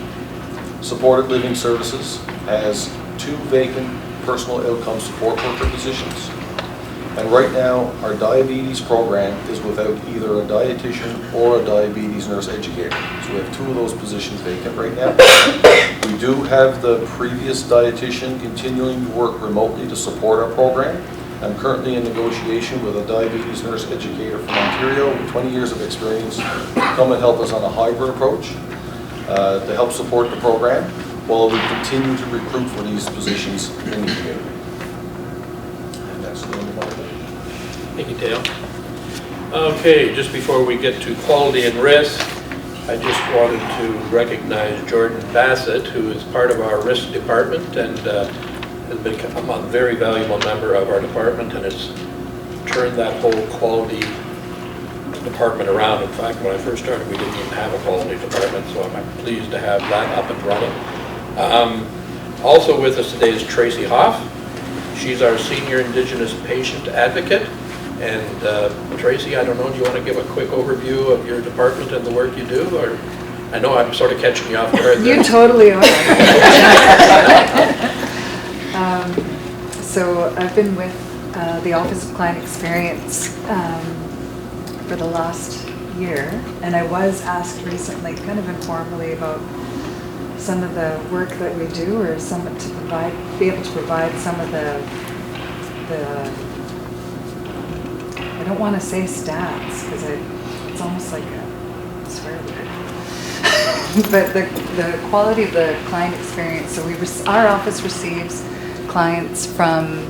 Supported Living Services has 2 vacant personal outcome support worker positions. And right now, our diabetes program is without either a dietitian or a diabetes nurse educator. So we have 2 of those positions vacant right now. We do have the previous dietitian continuing to work remotely to support our program. I'm currently in negotiation with a diabetes nurse educator from Ontario with 20 years of experience to come and help us on a hybrid approach to help support the program while we continue to recruit for these positions in the community. And that's the end of my report. Thank you, Dale. Okay, just before we get to quality and risk, I just wanted to recognize Jordan Bassett, who is part of our risk department and has become a very valuable member of our department and has turned that whole quality department around. In fact, when I first started, we didn't even have a quality department, so I'm pleased to have that up and running. Also with us today is Tracy Hoff. She's our Senior Indigenous Patient Advocate. And Tracy, I don't know, do you want to give a quick overview of your department and the work you do? Or I know I'm sort of catching you off guard there. You totally are. So I've been with the Office of Client Experience for the last year, and I was asked recently, kind of informally, about some of the work that we do, or some to be able to provide some of the I don't want to say stats because it's almost like a swear word. But the quality of the client experience. So our office receives clients from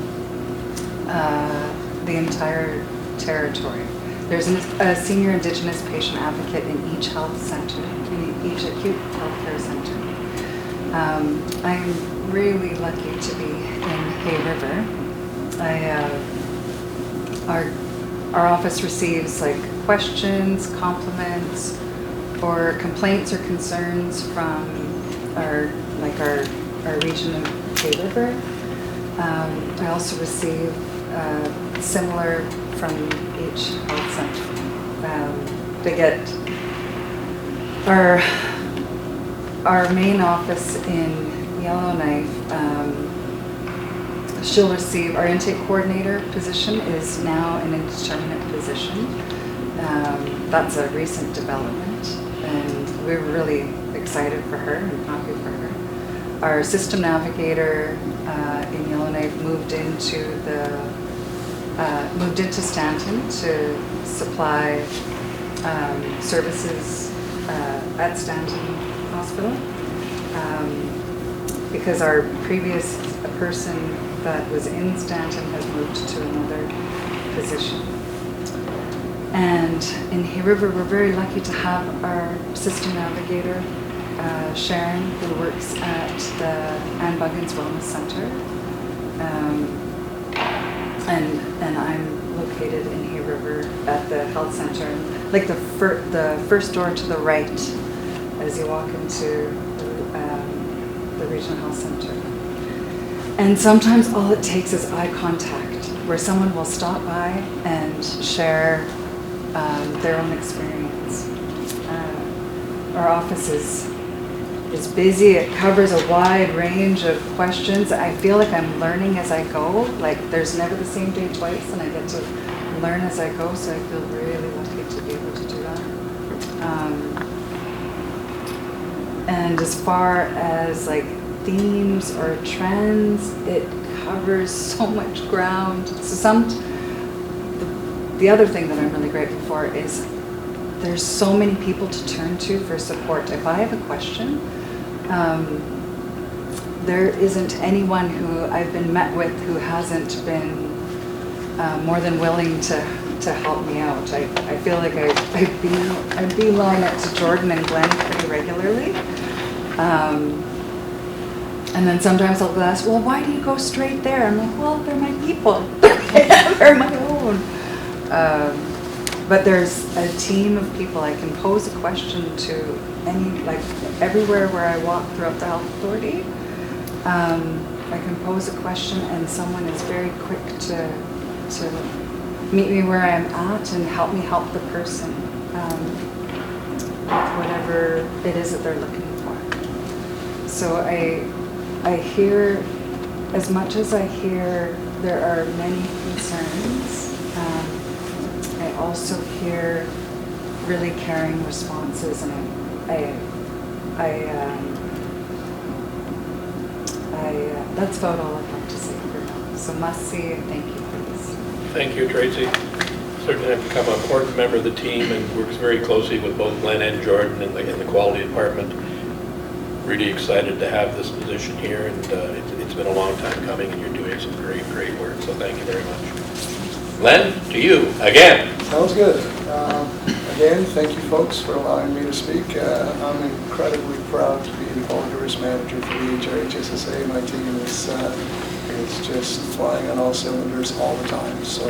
the entire territory. There's a senior Indigenous patient advocate in each health center, in each acute healthcare center. I'm really lucky to be in Hay River. Our office receives like questions, compliments, or complaints or concerns from our region of Hay River. I also receive similar from each health center. They get our main office in Yellowknife. She'll receive, our intake coordinator position is now an indeterminate position. That's a recent development, and we're really excited for her and happy for her. Our system navigator in Yellowknife moved into Stanton to supply services at Stanton Hospital, because our previous person that was in Stanton has moved to another position. And in Hay River, we're very lucky to have our system navigator, Sharon, who works at the Ann Buggins Wellness Center. And I'm located in Hay River at the health center, like the first door to the right as you walk into the regional health center. And sometimes all it takes is eye contact, where someone will stop by and share their own experience. Our office is busy. It covers a wide range of questions. I feel like I'm learning as I go. Like there's never the same day twice, and I get to learn as I go, so I feel really lucky to be able to do that. And as far as like themes or trends, it covers so much ground. So the other thing that I'm really grateful for is there's so many people to turn to for support. If I have a question, there isn't anyone who I've been met with who hasn't been more than willing to help me out. I feel like I beeline it to Jordan and Glenn pretty regularly. And then sometimes I'll ask, well, why do you go straight there? I'm like, well, they're my people. They're my own. But there's a team of people. I can pose a question to everywhere where I walk throughout the health authority. I can pose a question and someone is very quick to meet me where I'm at and help me help the person with whatever it is that they're looking for. So I hear, as much as I hear there are many concerns, I also hear really caring responses, and that's about all I'd like to say for now. So Masi, thank you for this. Thank you, Tracy. Certainly have become an important member of the team and works very closely with both Glenn and Jordan in the quality department. Really excited to have this position here, and it's been a long time coming, and you're doing some great work, so thank you very much. Glenn, to you again. Sounds good. Again, thank you folks for allowing me to speak. I'm incredibly proud to be the quality risk manager for the HRHSSA. My team is just flying on all cylinders all the time. So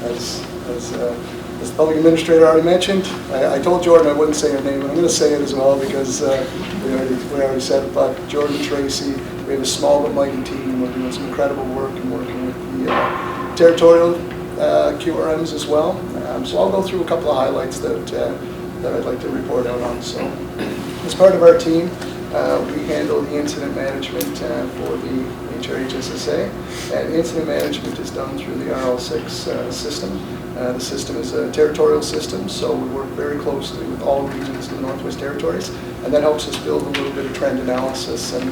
as the public administrator already mentioned, I told Jordan I wouldn't say her name, and I'm going to say it as well because we already said it, but Jordan, Tracy, we have a small but mighty team. We're doing some incredible work and working with the territorial QRMs as well. So I'll go through a couple of highlights that I'd like to report out on. So as part of our team, we handle the incident management for the HRHSSA, and incident management is done through the RL6 system. The system is a territorial system, so we work very closely with all regions in the Northwest Territories, and that helps us build a little bit of trend analysis and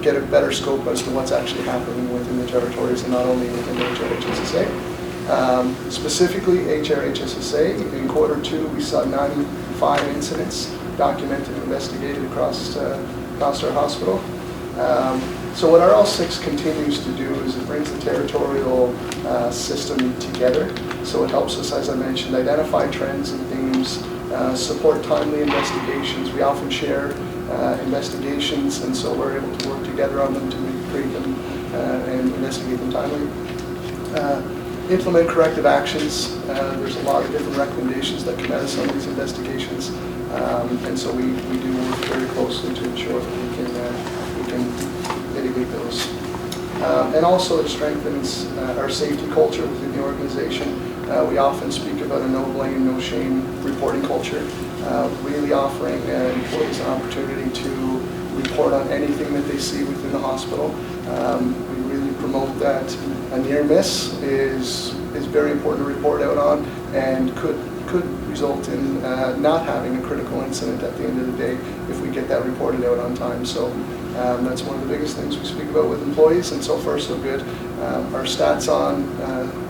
get a better scope as to what's actually happening within the territories and not only within the HRHSSA. Specifically, HRHSSA, in Q2, we saw 95 incidents documented and investigated across our hospital. So what RL6 continues to do is it brings the territorial system together. So it helps us, as I mentioned, identify trends and themes, support timely investigations. We often share investigations, and so we're able to work together on them to create them and investigate them timely. Implement corrective actions. There's a lot of different recommendations that come out of some of these investigations, and so we do work very closely to ensure that we can mitigate those. And also it strengthens our safety culture within the organization. We often speak about a no blame, no shame reporting culture, really offering employees an opportunity to report on anything that they see within the hospital. We really promote that. A near miss is very important to report out on and could could result in not having a critical incident at the end of the day if we get that reported out on time. So that's one of the biggest things we speak about with employees, and so far so good. Our stats on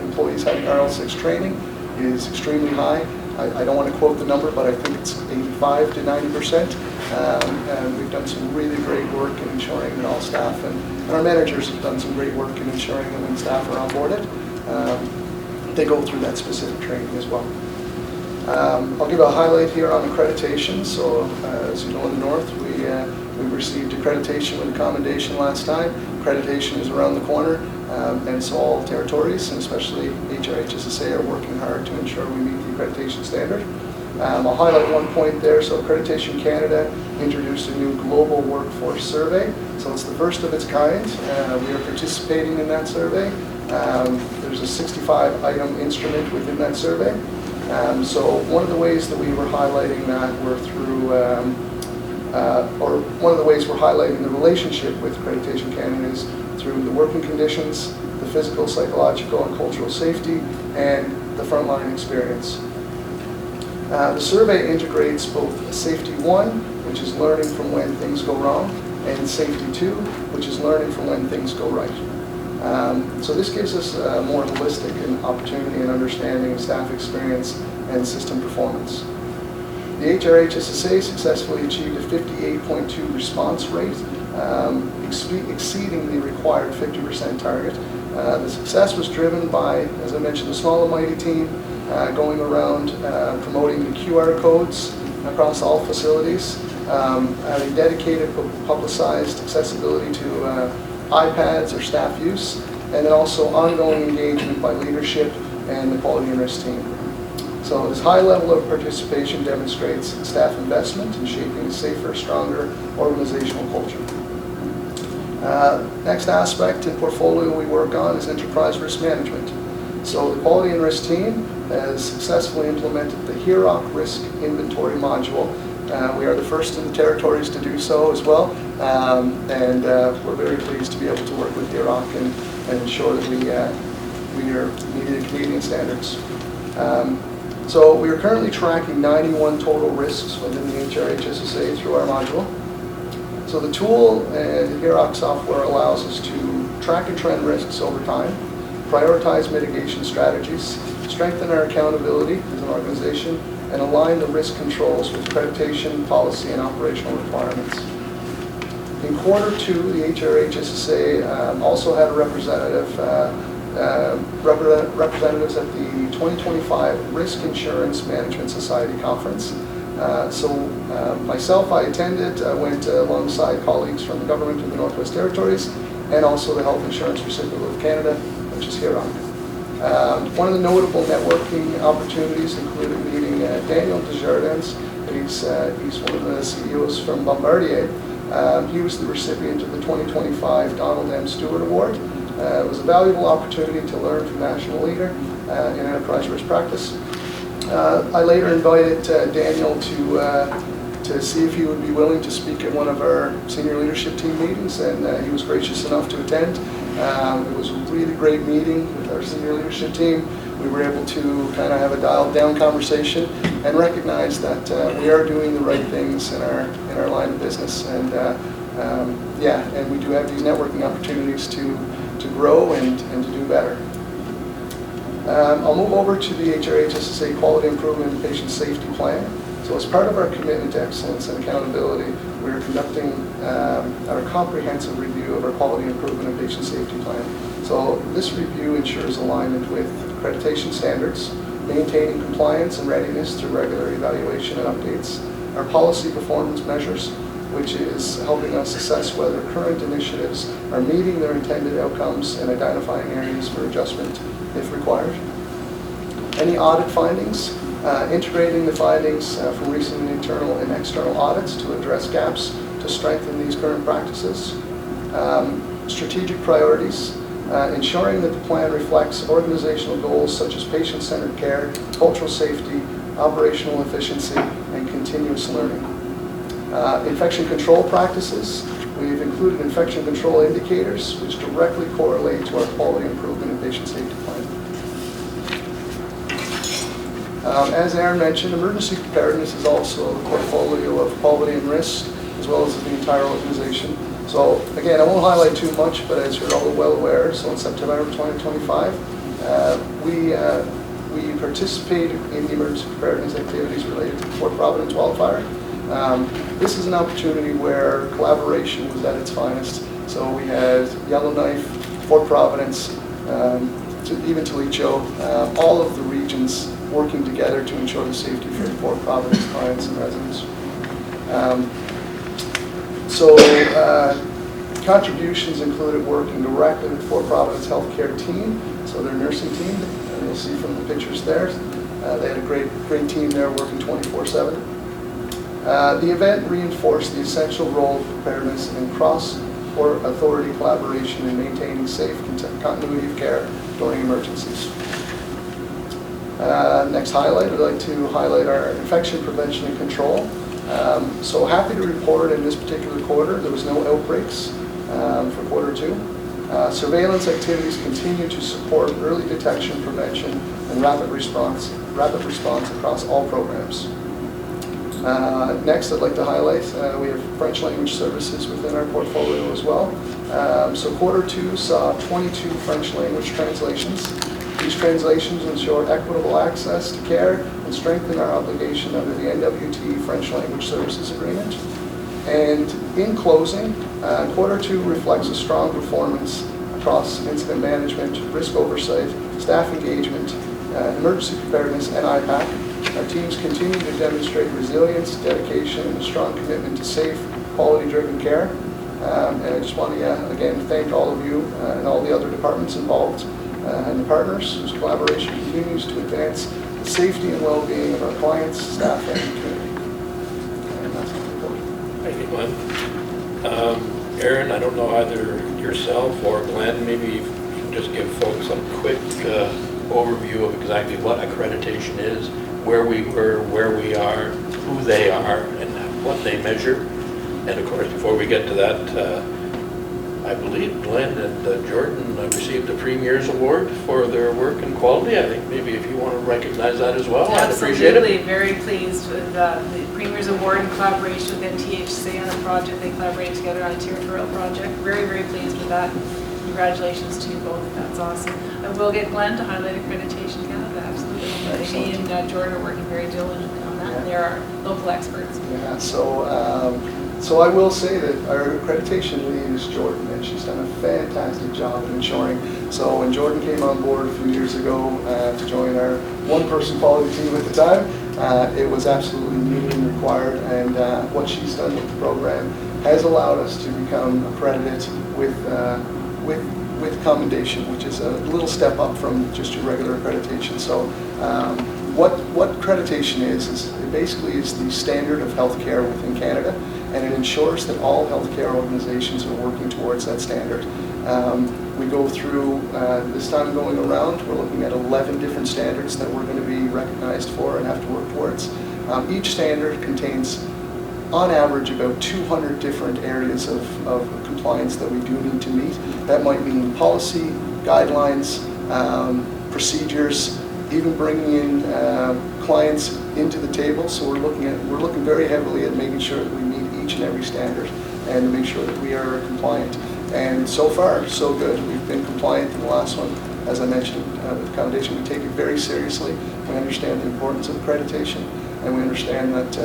employees having RL6 training is extremely high. I don't want to quote the number, but I think it's 85 to 90%. And we've done some really great work in ensuring that all staff and our managers have done some great work in ensuring that when staff are onboarded, they go through that specific training as well. I'll give a highlight here on accreditation. So as you know, in the North, we received accreditation with a commendation last time. Accreditation is around the corner, and so all territories, and especially HRHSSA, are working hard to ensure we meet the accreditation standard. I'll highlight one point there. So Accreditation Canada introduced a new global workforce survey. So it's the first of its kind. We are participating in that survey. There's a 65-item instrument within that survey. So one of the ways that we were highlighting that were through, or one of the ways we're highlighting the relationship with Accreditation Canada is through the working conditions, the physical, psychological, and cultural safety, and the frontline experience. The survey integrates both Safety 1, which is learning from when things go wrong, and Safety 2, which is learning from when things go right. So this gives us a more holistic and opportunity and understanding of staff experience and system performance. The HRHSSA successfully achieved a 58.2 response rate, exceeding the required 50% target. The success was driven by, as I mentioned, the small and mighty team going around promoting the QR codes across all facilities, having dedicated, publicized accessibility to iPads or staff use, and then also ongoing engagement by leadership and the quality and risk team. So this high level of participation demonstrates staff investment in shaping a safer, stronger organizational culture. Next aspect and portfolio we work on is enterprise risk management. So the quality and risk team has successfully implemented the HRHROC risk inventory module. We are the first in the territories to do so as well, and we're very pleased to be able to work with HRHROC and ensure that we are meeting the Canadian standards. So we are currently tracking 91 total risks within the HRHSSA through our module. So the tool and the HRHROC software allows us to track and trend risks over time, prioritize mitigation strategies, strengthen our accountability as an organization, and align the risk controls with accreditation, policy, and operational requirements. In Q2, the HRHSSA also had a representatives at the 2025 Risk Insurance Management Society Conference. Myself, I attended, went alongside colleagues from the government of the Northwest Territories and also the Health Insurance Recipient of Canada, which is HRHROC. One of the notable networking opportunities included meeting Daniel Desjardins. He's one of the CEOs from Bombardier. He was the recipient of the 2025 Donald M. Stewart Award. It was a valuable opportunity to learn from a national leader in enterprise risk practice. I later invited Daniel to see if he would be willing to speak at one of our senior leadership team meetings, and he was gracious enough to attend. It was a really great meeting with our senior leadership team. We were able to kind of have a dialed down conversation and recognize that we are doing the right things in our line of business, and and we do have these networking opportunities to grow and to do better. I'll move over to the HRHSSA Quality Improvement and Patient Safety Plan. So as part of our commitment to excellence and accountability, we are conducting our comprehensive review of our Quality Improvement and Patient Safety Plan. So this review ensures alignment with accreditation standards, maintaining compliance and readiness through regular evaluation and updates, our policy performance measures, which is helping us assess whether current initiatives are meeting their intended outcomes and identifying areas for adjustment if required. Any audit findings, integrating the findings from recent internal and external audits to address gaps to strengthen these current practices. Strategic priorities, ensuring that the plan reflects organizational goals such as patient-centered care, cultural safety, operational efficiency, and continuous learning. Infection control practices, we've included infection control indicators which directly correlate to our quality improvement and patient safety plan. As Aaron mentioned, emergency preparedness is also a portfolio of quality and risk, as well as the entire organization. So again, I won't highlight too much, but as you're all well aware, so in September 2025, we participated in the emergency preparedness activities related to the Fort Providence wildfire. This is an opportunity where collaboration was at its finest. So we had Yellowknife, Fort Providence, even Toledo, all of the regions working together to ensure the safety for the Fort Providence clients and residents. Contributions included working directly with Fort Providence healthcare team, so their nursing team, and you'll see from the pictures there. They had a great team there working 24/7. The event reinforced the essential role of preparedness and cross-authority collaboration in maintaining safe continuity of care during emergencies. Next highlight, I'd like to highlight our infection prevention and control. So happy to report in this particular quarter, there was no outbreaks for quarter 2. Surveillance activities continue to support early detection, prevention, and rapid response across all programs. Next, I'd like to highlight, we have French language services within our portfolio as well. So quarter 2 saw 22 French language translations. These translations ensure equitable access to care and strengthen our obligation under the NWT French Language Services Agreement. And in closing, quarter 2 reflects a strong performance across incident management, risk oversight, staff engagement, emergency preparedness, and IPAC. Our teams continue to demonstrate resilience, dedication, and a strong commitment to safe, quality-driven care. And I just want to, again, thank all of you and all the other departments involved and the partners whose collaboration continues to advance the safety and well-being of our clients, staff, and community. And that's my report. Thank you, Glenn. Aaron, I don't know either yourself or Glenn, maybe you can just give folks a quick overview of exactly what accreditation is, where we were, where we are, who they are, and what they measure. And of course, before we get to that, I believe Glenn and Jordan received the Premier's Award for their work and quality. I think maybe if you want to recognize that as well, I'd appreciate it. Absolutely, very pleased with the Premier's Award in collaboration with HRHSSA on a project. They collaborated together on a territorial project. Very, very pleased with that. Congratulations to you both. That's awesome. I will get Glenn to highlight Accreditation Canada. Absolutely. He and Jordan are working very diligently on that. And they're our local experts. Yeah. So I will say that our accreditation lead is Jordan, and she's done a fantastic job in ensuring. So when Jordan came on board a few years ago to join our one-person quality team at the time, it was absolutely needed and required. And what she's done with the program has allowed us to become accredited with commendation, which is a little step up from just your regular accreditation. So what accreditation is it basically is the standard of healthcare within Canada, and it ensures that all healthcare organizations are working towards that standard. We go through, this time going around, we're looking at 11 different standards that we're going to be recognized for and have to work towards. Each standard contains, on average, about 200 different areas of compliance that we do need to meet. That might mean policy, guidelines, procedures, even bringing in clients into the table. So we're looking very heavily at making sure that we meet each and every standard and to make sure that we are compliant. And so far, so good. We've been compliant in the last one. As I mentioned, with accreditation, we take it very seriously. We understand the importance of accreditation, and we understand that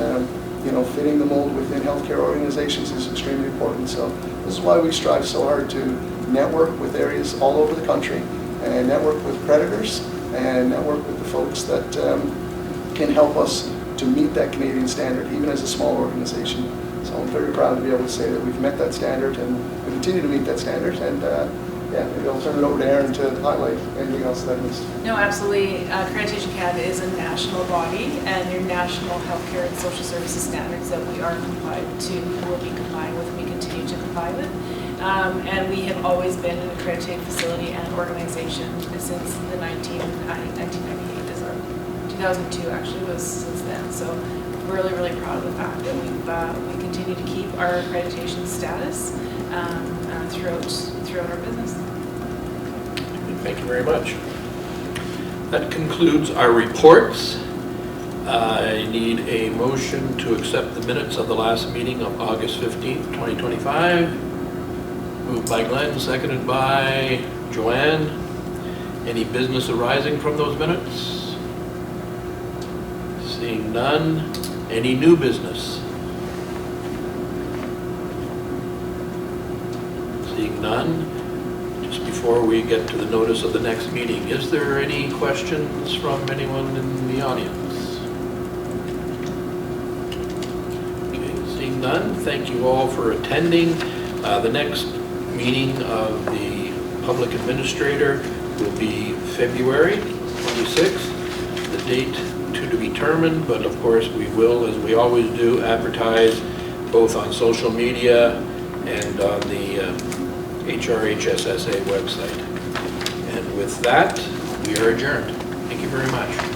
fitting the mold within healthcare organizations is extremely important. So this is why we strive so hard to network with areas all over the country, and network with creditors, and network with the folks that can help us to meet that Canadian standard, even as a small organization. So I'm very proud to be able to say that we've met that standard, and we continue to meet that standard. And maybe I'll turn it over to Aaron to highlight anything else that I missed. No, absolutely. Accreditation Canada is a national body, and your national healthcare and social services standards that we are compliant to, will be complying with, and we continue to comply with. And we have always been an accredited facility and organization since the 1998 is our 2002 actually was since then. So really, really proud of the fact that we continue to keep our accreditation status throughout our business. Thank you very much. That concludes our reports. I need a motion to accept the minutes of the last meeting of August 15th, 2025. Moved by Glenn, seconded by Joanne. Any business arising from those minutes? Seeing none. Any new business? Seeing none. Just before we get to the notice of the next meeting, is there any questions from anyone in the audience? Okay, seeing none, thank you all for attending. The next meeting of the public administrator will be February 26th. The date to be determined, but of course we will, as we always do, advertise both on social media and on the HRHSSA website. And with that, we are adjourned. Thank you very much.